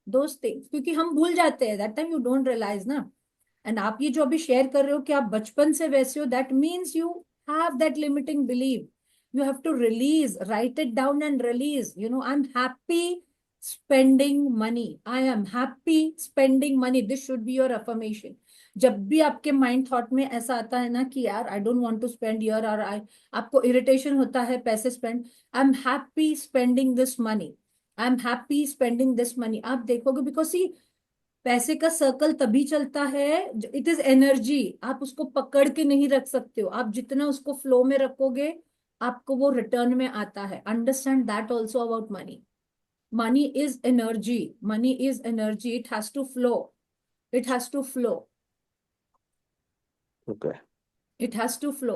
दोज थिंग्स, क्योंकि हम भूल जाते हैं, that time you don't realize ना। एंड आप ये जो अभी शेयर कर रहे हो कि आप बचपन से वैसे हो, that means you have that limiting believe. You have to release, write it down and release. I'm happy spending money. I am happy spending money. This should be your affirmation. जब भी आपके माइंड थॉट में ऐसा आता है ना कि यार I don't want to spend यर, और आई आपको इरिटेशन होता है पैसे spend, I am happy spending this money, I am happy spending this money. आप देखोगे बिकॉज सी पैसे का सर्कल तभी चलता है, इट इज एनर्जी, आप उसको पकड़ के नहीं रख सकते हो, आप जितना उसको फ्लो में रखोगे आपको वो रिटर्न में आता है। Understand that also about money. Money is energy, money is energy, it has to flow, it has to flow, okay. It has to flow.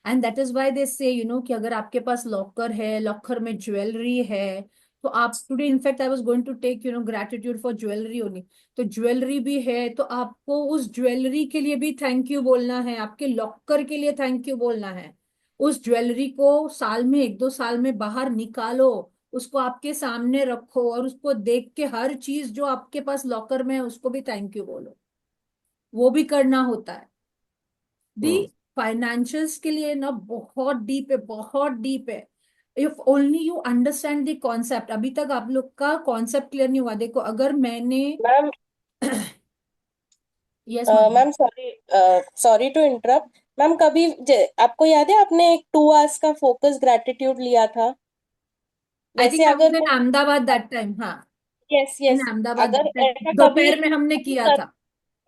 And that is why they say कि अगर आपके पास लॉकर है, लॉकर में ज्वेलरी है, तो आप today in fact I was going to take gratitude for jewellery only, तो ज्वेलरी भी है तो आपको उस ज्वेलरी के लिए भी थैंक यू बोलना है, आपके लॉकर के लिए थैंक यू बोलना है। उस ज्वेलरी को साल में 1-2 साल में बाहर निकालो, उसको आपके सामने रखो, और उसको देख के हर चीज जो आपके पास लॉकर में है उसको भी थैंक यू बोलो, वो भी करना होता है। दी हम्म। फाइनेंशियल्स के लिए ना बहुत डीप है, बहुत डीप है। If only you understand the concept, अभी तक आप लोग का कॉन्सेप्ट क्लियर नहीं हुआ। देखो अगर मैंने ma'am, yes ma'am, ma'am sorry, sorry to interrupt ma'am. कभी आपको याद है आपने एक 2 आवर्स का फोकस ग्रेटिट्यूड लिया था? आई वैसे थिंक आई वाज अगर इन वो, अहमदाबाद दैट टाइम, हाँ, यस इन यस, अहमदाबाद अगर दैट टाइम ऐसा कभी दोपहर में हमने किया कर, था।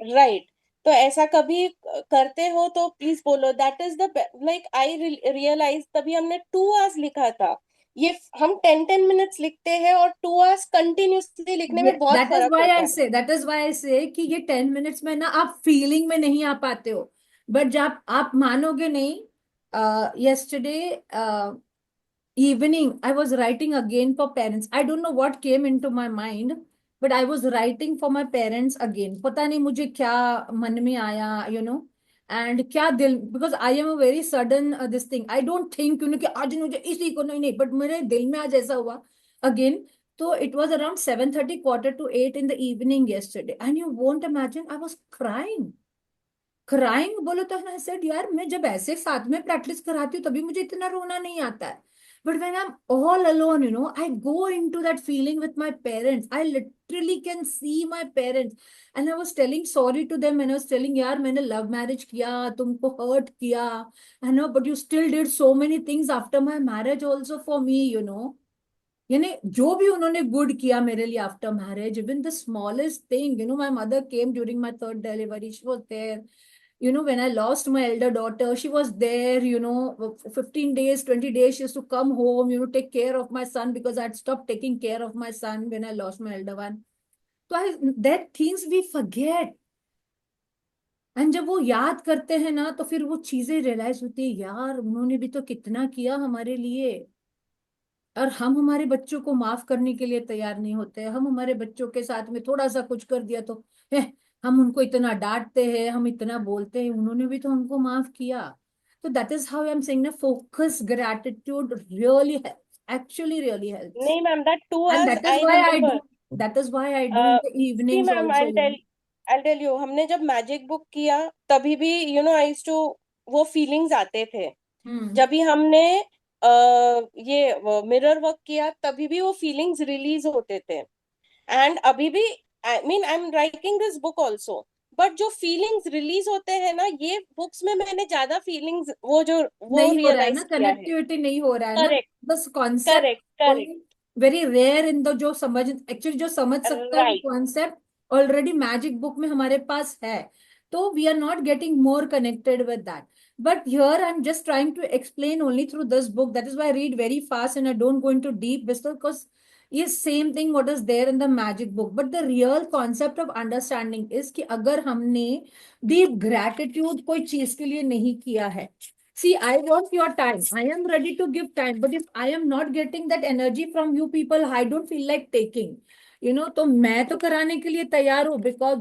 राइट, तो ऐसा कभी करते हो तो प्लीज बोलो। That is the like I realize, तभी हमने 2 आवर्स लिखा था। ये हम 10-10 मिनट्स लिखते हैं और 2 आवर्स कंटिन्यूसली लिखने में बहुत दैट इज फर्क वाई होता आई है। से, दैट इज वाई आई से कि ये 10 मिनट्स में ना आप फीलिंग में नहीं आ पाते हो, बट जब आप मानोगे नहीं, yesterday evening I was writing again for parents, I don't know what came into my mind, but I was writing for my parents again, पता नहीं मुझे क्या मन में आया, एंड क्या दिल, because I am a very sudden this thing, I don't think कि आज मुझे इसी को, नहीं नहीं, बट मेरे दिल में आज ऐसा हुआ अगेन। तो it was around 7:30 quarter to 8 in the evening yesterday, and you won't imagine I was crying, crying बोलो तो आई सेड यार मैं जब ऐसे साथ में प्रैक्टिस कराती हूँ तभी मुझे इतना रोना नहीं आता है, but when I am all alone I go into that feeling with my parents, I literally can see my parents, and I was telling sorry to them, and I was telling यार मैंने लव मैरिज किया, तुमको हर्ट किया, I know, but you still did so many things after my marriage also for me, यानी जो भी उन्होंने गुड किया मेरे लिए after marriage, even the smallest thing, my mother came during my third delivery, she was there, when I lost my elder daughter, she was there, 15 days, 20 days, she used to come home, take care of my son, because I had stopped taking care of my son when I lost my elder one. So that things we forget. And जब वो याद करते हैं ना तो फिर वो चीजें रियलाइज होती है, यार उन्होंने भी तो कितना किया हमारे लिए, और हम हमारे बच्चों को माफ करने के लिए तैयार नहीं होते। हम हमारे बच्चों के साथ में थोड़ा सा कुछ कर दिया तो हम उनको इतना डांटते हैं, हम इतना बोलते हैं, उन्होंने भी तो हमको माफ किया। तो that is how I am saying ना, focus gratitude really actually really helps, नहीं ma'am, that to and hours that is I why I remember. Do, that is why I do in the see evenings ma'am, also, I tell you, हमने जब मैजिक बुक किया तभी भी आई यूज्ड टू, वो फीलिंग्स आते थे। हम्म। जब भी हमने ये मिरर वर्क किया तभी भी वो फीलिंग्स रिलीज होते थे। एंड अभी भी, आई mean I am writing this book also, but जो फीलिंग्स रिलीज होते हैं ना, ये बुक्स में मैंने ज्यादा फीलिंग्स वो नहीं हो रहा है ना, रियलाइज किया है। कनेक्टिविटी नहीं हो रहा है ना, करेक्ट, बस concept correct, correct, very rare in the, जो समझ एक्चुअली जो समझ सकता है वो right. Concept already magic book में हमारे पास है, तो we are not getting more connected with that. But here I'm just trying to explain only through this book. That is why I read very fast and I don't go into deep because yes, same thing what is there in the magic book. But the real concept of understanding is कि अगर हमने deep gratitude कोई चीज के लिए नहीं किया है. See, I want your time. I am ready to give time. But if I am not getting that energy from you people, I don't feel like taking. तो मैं तो कराने के लिए तैयार हूँ, बिकॉज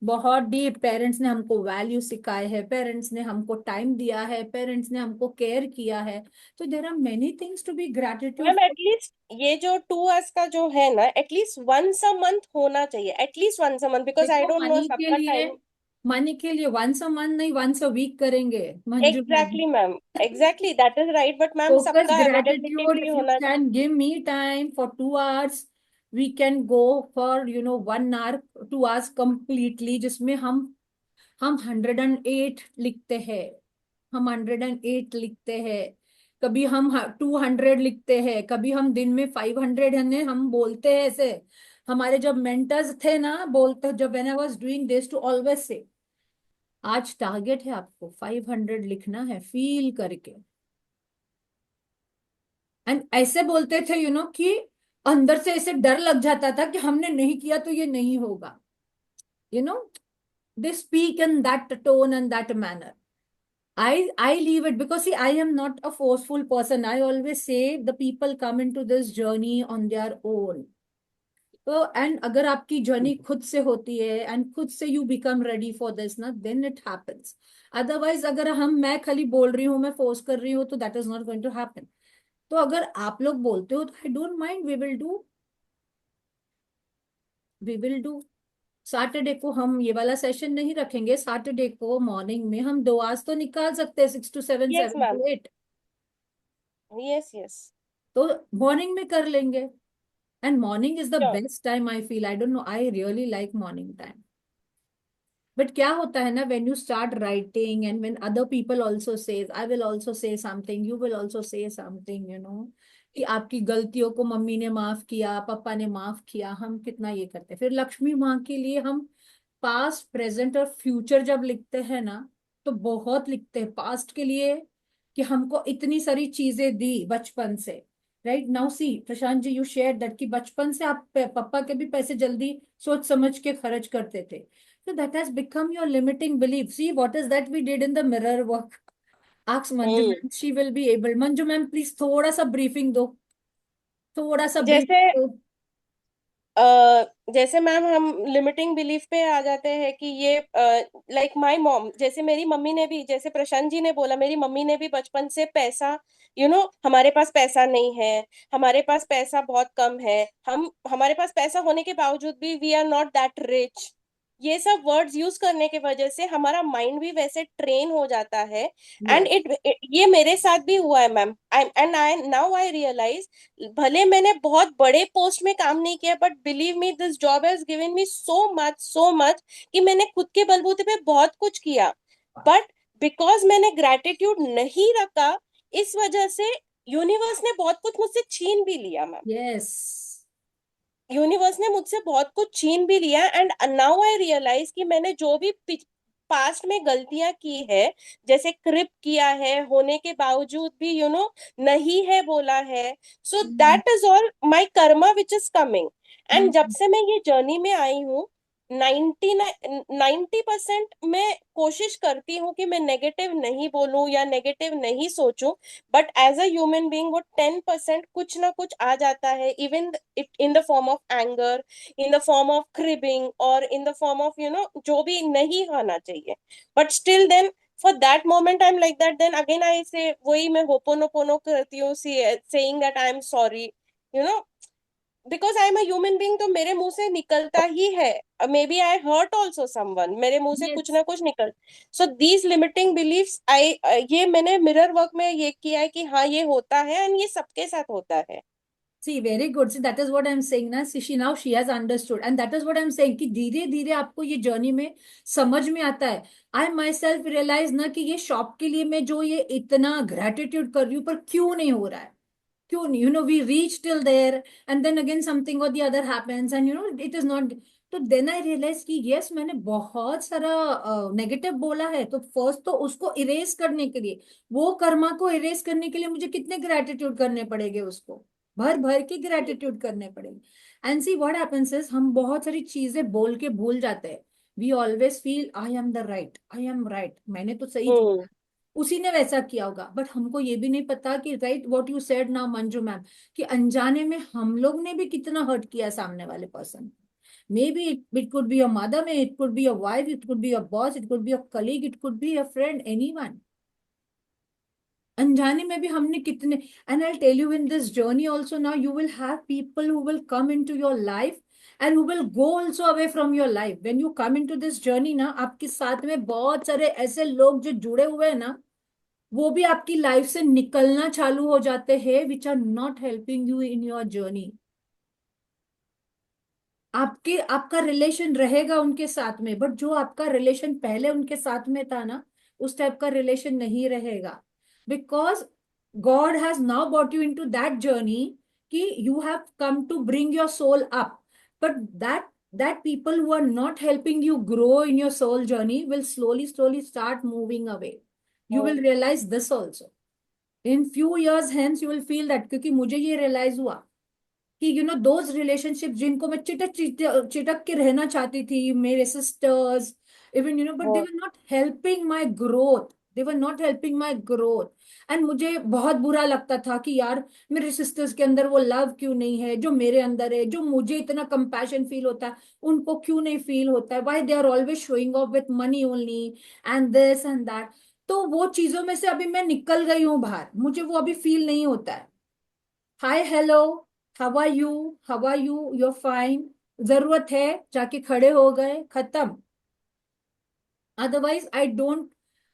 बहुत डीप पेरेंट्स ने हमको वैल्यू सिखाए हैं, पेरेंट्स ने हमको टाइम दिया है, पेरेंट्स ने हमको केयर किया है. तो there are many things to be gratitude. Ma'am at least ये जो 2 आवर्स का जो है ना, एटलीस्ट वंस अ मंथ होना चाहिए, at least once a month, because I देखो, डोंट नो सबका टाइम। मनी के लिए वंस अ मंथ नहीं, वंस अ वीक करेंगे Manju ma'am. Exactly ma'am, exactly, that is right, but ma'am Focus सबका अवेलेबिलिटी gratitude. भी If you होना can give me time for 2 hours, we can go for 1 hour, 2 hours completely, जिसमें हम 108 लिखते हैं. हम 108 लिखते हैं. कभी हम 200 लिखते हैं. कभी हम दिन में 500 है, हम बोलते हैं ऐसे. हमारे जब मेंटर्स थे ना, बोलते जब when I was doing this to always say, आज टारगेट है आपको 500 लिखना है फील करके. एंड ऐसे बोलते थे कि अंदर से ऐसे डर लग जाता था कि हमने नहीं किया तो ये नहीं होगा. You know they speak in that tone and that manner. I leave it because see, I am not a forceful person. I always say the people come into this journey on their own. तो एंड अगर आपकी जर्नी खुद से होती है एंड खुद से you become ready for this ना, देन इट हैपेंस. अदरवाइज अगर मैं खाली बोल रही हूँ, मैं फोर्स कर रही हूँ, तो that is not going to happen. तो अगर आप लोग बोलते हो तो I don't mind, we will do. Saturday को हम ये वाला सेशन नहीं रखेंगे. सैटरडे को मॉर्निंग में हम 2 आवर्स तो निकाल सकते हैं, 6 to 7, yes seven ma'am, to eight yes yes, तो मॉर्निंग में कर लेंगे. And morning is the sure, best time. I feel, I don't know, I really like morning time. But क्या होता है ना, when you start writing and when other people also says, I will also say something, you will also say something, कि आपकी गलतियों को मम्मी ने माफ किया, पापा ने माफ किया, हम कितना ये करते हैं. फिर लक्ष्मी माँ के लिए हम पास्ट, प्रेजेंट और फ्यूचर जब लिखते हैं ना, तो बहुत लिखते हैं पास्ट के लिए, कि हमको इतनी सारी चीजें दी बचपन से. Right now see Prashant ji, you share that कि बचपन से आप पापा के भी पैसे जल्दी सोच समझ के खर्च करते थे. So that has become your limiting belief. See, what is that we did in the mirror work? Ask Manju hmm. ma'am, she will be able. Manju ma'am, please थोड़ा सा ब्रीफिंग दो, थोड़ा सा जैसे ब्रीफिंग दो. जैसे मैम हम लिमिटिंग बिलीफ पे आ जाते हैं कि ये लाइक माय मॉम, जैसे मेरी मम्मी ने भी, जैसे प्रशांत जी ने बोला, मेरी मम्मी ने भी बचपन से पैसा, हमारे पास पैसा नहीं है, हमारे पास पैसा बहुत कम है, हमारे पास पैसा होने के बावजूद भी we are not that rich, ये सब वर्ड्स यूज करने की वजह से हमारा माइंड भी वैसे ट्रेन हो जाता है। And Yes. ये मेरे साथ भी हुआ है ma'am, I now I realize, भले मैंने बहुत बड़े पोस्ट में काम नहीं किया, but believe me this job has given me so much कि मैंने खुद के बलबूते पे बहुत कुछ किया, बट बिकॉज मैंने ग्रेटिट्यूड नहीं रखा, इस वजह से यूनिवर्स ने बहुत कुछ मुझसे छीन भी लिया मैम। Yes. यूनिवर्स ने मुझसे बहुत कुछ छीन भी लिया, एंड नाउ आई रियलाइज कि मैंने जो भी पास्ट में गलतियां की है, जैसे क्रिप किया है होने के बावजूद भी नहीं है बोला है, सो Mm. That is all my Karma which is coming. And जब Mm. से मैं ये जर्नी में आई हूँ, 90% मैं कोशिश करती हूँ कि मैं नेगेटिव नहीं बोलूं या नेगेटिव नहीं सोचूं, but as a human being वो 10% कुछ ना कुछ आ जाता है, even it in the form of anger, in the form of cribbing, और इन द फॉर्म ऑफ जो भी नहीं होना चाहिए, but still then for that moment I am like that, then again I say वही मैं होपोनोपोनो करती हूँ, saying that I am sorry, you know because I am a human being, तो मेरे मुंह से निकलता ही है, maybe I hurt also someone, मेरे मुंह से कुछ Yes. ना कुछ निकल, सो दीज लिमिटिंग बिलीव्स ये मैंने मिरर वर्क में ये किया है कि हाँ ये होता है, एंड ये सबके साथ होता है। See, very good. See, that is what I'm saying ना. See, she has understood, and that is what I'm saying कि धीरे धीरे आपको ये जर्नी में समझ में आता है. I myself realize ना कि ये शॉप के लिए मैं जो ये इतना ग्रेटिट्यूड कर रही हूँ, पर क्यों नहीं हो रहा है, क्यों नहीं, we reach till there and then again something or the other happens and it is not. तो देन आई रियलाइज कि यस, मैंने बहुत सारा नेगेटिव बोला है. तो फर्स्ट तो उसको इरेज करने के लिए, वो कर्मा को इरेज करने के लिए मुझे कितने ग्रेटिट्यूड करने पड़ेंगे, उसको भर भर के ग्रेटिट्यूड करने पड़ेंगे. And see what happens is, हम बहुत सारी चीजें बोल के भूल जाते हैं. We always feel I am the right, I am right, मैंने तो सही किया, उसी ने वैसा किया होगा. बट हमको ये भी नहीं पता कि right what you said now Manju ma'am, कि अनजाने में हम लोग ने भी कितना हर्ट किया सामने वाले person. Maybe it could be your mother, may it could be your wife, it could be your boss, it could be your colleague, it could be your friend, anyone. अनजाने में भी हमने कितने. And I tell you, in this journey also now you will have people who will come in to your life and who will go also away from your life. When you come into this journey ना, आपके साथ में बहुत सारे ऐसे लोग जो जुड़े हुए हैं ना, वो भी आपकी लाइफ से निकलना चालू हो जाते हैं, which are not helping you in your journey. आपका रिलेशन रहेगा उनके साथ में, बट जो आपका रिलेशन पहले उनके साथ में था ना, उस टाइप का रिलेशन नहीं रहेगा. Because God has now bought you into that journey कि you have come to bring your soul up. But that people who are not helping you grow in your soul journey will slowly start moving away. You will realize this also. In few years hence you will feel that, क्योंकि मुझे ये realize हुआ कि those relationships जिनको मैं चिटक के रहना चाहती थी, मेरे sisters even but they were not helping my growth. They were not helping my growth. And मुझे बहुत बुरा लगता था कि यार, मेरे सिस्टर्स के अंदर वो लव क्यों नहीं है जो मेरे अंदर है, जो मुझे इतना कंपैशन फील होता है उनको क्यों नहीं फील होता है. Why they are always showing off with money only and this and that. तो वो चीजों में से अभी मैं निकल गई हूँ बाहर, मुझे वो अभी फील नहीं होता है. Hi hello, how are you, how are you, you are fine, जरूरत है, जाके खड़े हो गए, खत्म. Otherwise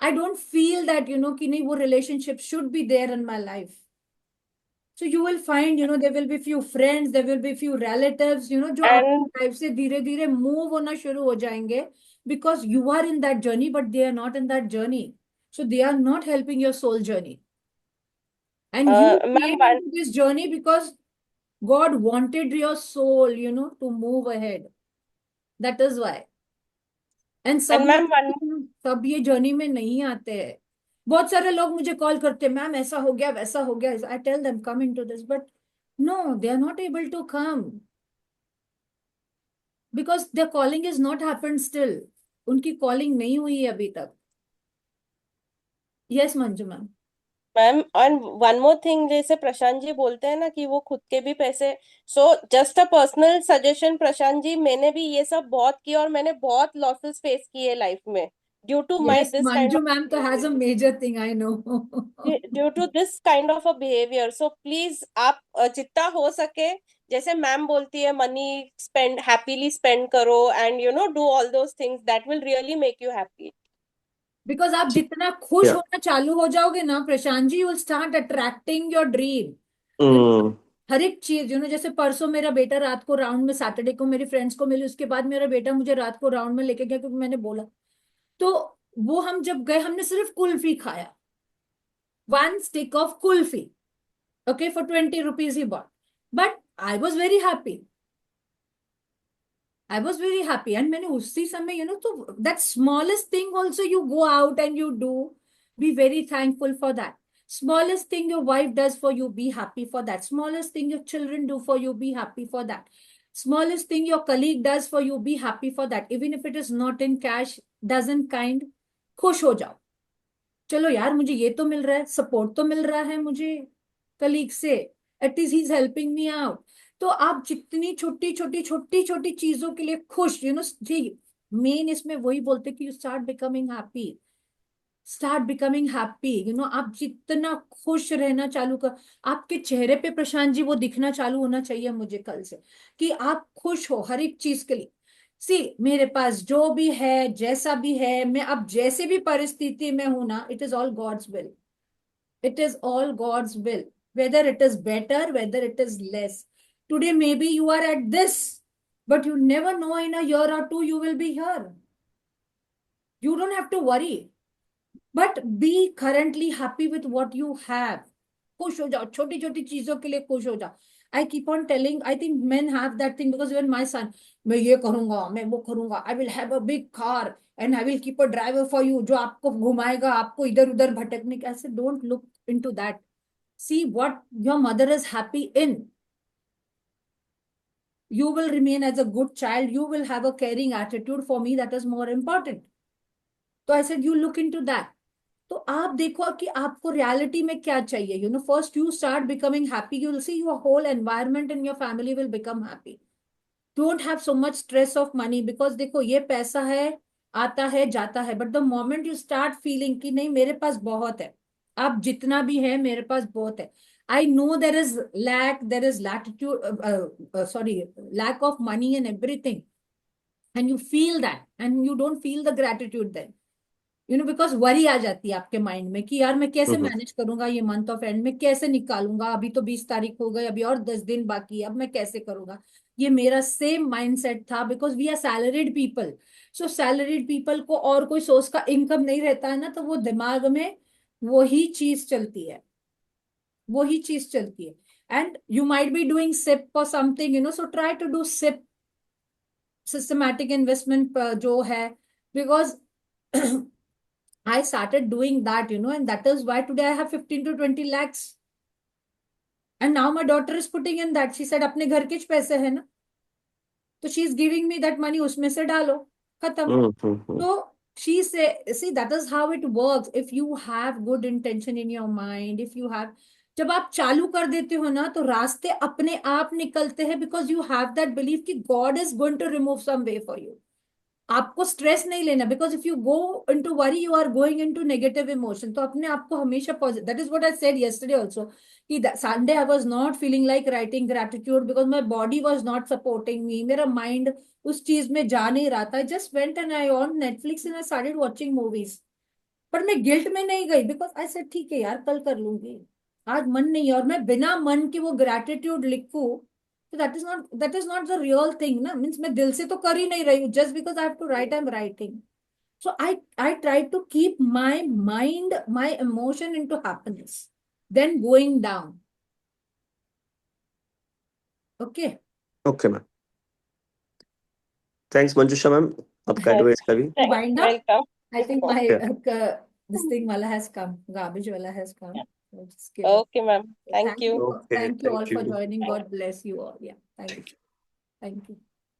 I don't feel that कि नहीं, वो relationship should be there in my life. So you will find there will be few friends, there will be few relatives जो And आपकी लाइफ से धीरे धीरे मूव होना शुरू हो जाएंगे, because you are in that journey but they are not in that journey. So they are not helping your soul journey. And you ma'am, came into this journey because God wanted your soul to move ahead. That is why. And and ma'am, सब ये जर्नी में नहीं आते हैं. बहुत सारे लोग मुझे कॉल करते हैं, मैम ऐसा हो गया, वैसा हो गया. I tell them come into this, but no, they are not able to come because their calling is not happened still. उनकी कॉलिंग नहीं हुई है अभी तक. Yes Manju ma'am. मैम, और वन मोर थिंग, जैसे प्रशांत जी बोलते हैं ना कि वो खुद के भी पैसे, so just a personal suggestion Prashant ji, मैंने भी ये सब बहुत किया और मैंने बहुत लॉसेस फेस किए लाइफ में due to my yes, this kind Manju ma'am तो has a major thing, I know. Due to this kind of a behaviour. So please आप जितना हो सके, जैसे मैम बोलती है, मनी स्पेंड, हैप्पीली स्पेंड करो and do all those things that will really make you happy. Because आप जितना खुश Yeah. होना चालू हो जाओगे ना Prashant ji, you will start attracting your dream. Mm. हर एक चीज जैसे परसों मेरा बेटा रात को राउंड में, सैटरडे को मेरी फ्रेंड्स को मिली, उसके बाद मेरा बेटा मुझे रात को राउंड में लेके गया क्योंकि मैंने बोला. तो वो हम जब गए, हमने सिर्फ कुल्फी खाया, 1 stick of kulfi. Okay, for 20 rupees he bought. But I was very happy. I was very happy. And मैंने उसी समय तो that smallest thing also you go out and you do, be very thankful for that. Smallest thing your wife does for you, be happy for that. Smallest thing your children do for you, be happy for that. Smallest thing your colleague does for you, be happy for that. Even if it is not in cash, doesn't kind, खुश हो जाओ. चलो यार, मुझे ये तो मिल रहा है, सपोर्ट तो मिल रहा है मुझे कलीग से, at least he is helping me out. तो आप जितनी छोटी छोटी चीजों के लिए खुश जी, मेन इसमें वही बोलते कि you start becoming happy. Start becoming happy आप जितना खुश रहना चालू कर, आपके चेहरे पे प्रशांत जी वो दिखना चालू होना चाहिए मुझे कल से, कि आप खुश हो हर एक चीज के लिए. सी, मेरे पास जो भी है, जैसा भी है, मैं अब जैसे भी परिस्थिति में हूं ना, it is all God's will. It is all God's will. whether it is better, whether it is less. Today, maybe you are at this, but you never know, in a year or two, you will be here. You don't have to worry, but be currently happy with what you have. खुश हो जाओ, छोटी छोटी चीजों के लिए खुश हो जाओ. I keep on telling, I think men have that thing, because even my son, मैं ये करूंगा, मैं वो करूंगा, I will have a big car and I will keep a driver for you, जो आपको घुमाएगा, आपको इधर उधर भटकने के. ऐसे don't look into that. See what your mother is happy in. You will remain as a good child. You will have a caring attitude. For me, that is more important. So I said, you look into that. तो आप देखो कि आपको रियलिटी में क्या चाहिए. You know, first you start becoming happy, you will see your whole environment in your family will become happy. Don't have so much stress of money, because देखो ये पैसा है, आता है जाता है, but the moment you start feeling कि नहीं मेरे पास बहुत है, आप जितना भी है मेरे पास बहुत है. I know there is lack, there is latitude, sorry, lack of money and everything, and you feel that and you don't feel the gratitude then. You know, because worry आ जाती है आपके माइंड में कि यार मैं कैसे मैनेज करूंगा, ये मंथ ऑफ एंड में कैसे निकालूंगा, अभी तो 20 तारीख हो गई, अभी और 10 दिन बाकी है, अब मैं कैसे करूंगा. ये मेरा सेम माइंडसेट था, because we are salaried people. So salaried people को और कोई सोर्स का इनकम नहीं रहता है ना, तो वो दिमाग में वही चीज चलती है, वही चीज चलती है. And you might be doing SIP for something, you know, so try to do SIP, systematic investment जो है, because I started doing that, you know, and that is why today I have 15 to 20 lakhs. And now my daughter is putting in that. She said, अपने घर के ज पैसे है ना, तो she is giving me that money, उसमें से डालो, खत्म. तो she say, see, that is how it works. If you have good intention in your mind, if you have, जब आप चालू कर देते हो ना, तो रास्ते अपने आप निकलते हैं, because you have that belief कि God is going to remove some way for you. आपको स्ट्रेस नहीं लेना, because if you go into worry you are going into negative emotion. तो अपने आप को हमेशा positive, that is what I said yesterday also, कि Sunday I was not feeling like writing gratitude, because my body was not supporting me, मेरा माइंड उस चीज में जा नहीं रहा था. I just went and I on Netflix and I started watching movies. पर मैं गिल्ट में नहीं गई, बिकॉज आई सेड ठीक है यार, कल कर लूंगी, आज मन नहीं है. और मैं बिना मन के वो ग्रेटिट्यूड लिखूं, so that is not the real thing ना. मीन्स मैं दिल से तो कर ही नहीं रही हूँ, just because I have to write, I'm writing. So I try to keep my mind, my emotion into happiness, then going down. Okay. Okay, ma'am. Thanks, Manjusha, ma'am. आपका एडवाइस का भी. To wind up, Welcome. I think my Yeah. this thing wala has come, garbage wala has come. Yeah. So just give it. Okay, ma'am. Thank you. Okay, Thank you all thank for you. joining. God bless you all. Yeah, thank you. Thank you.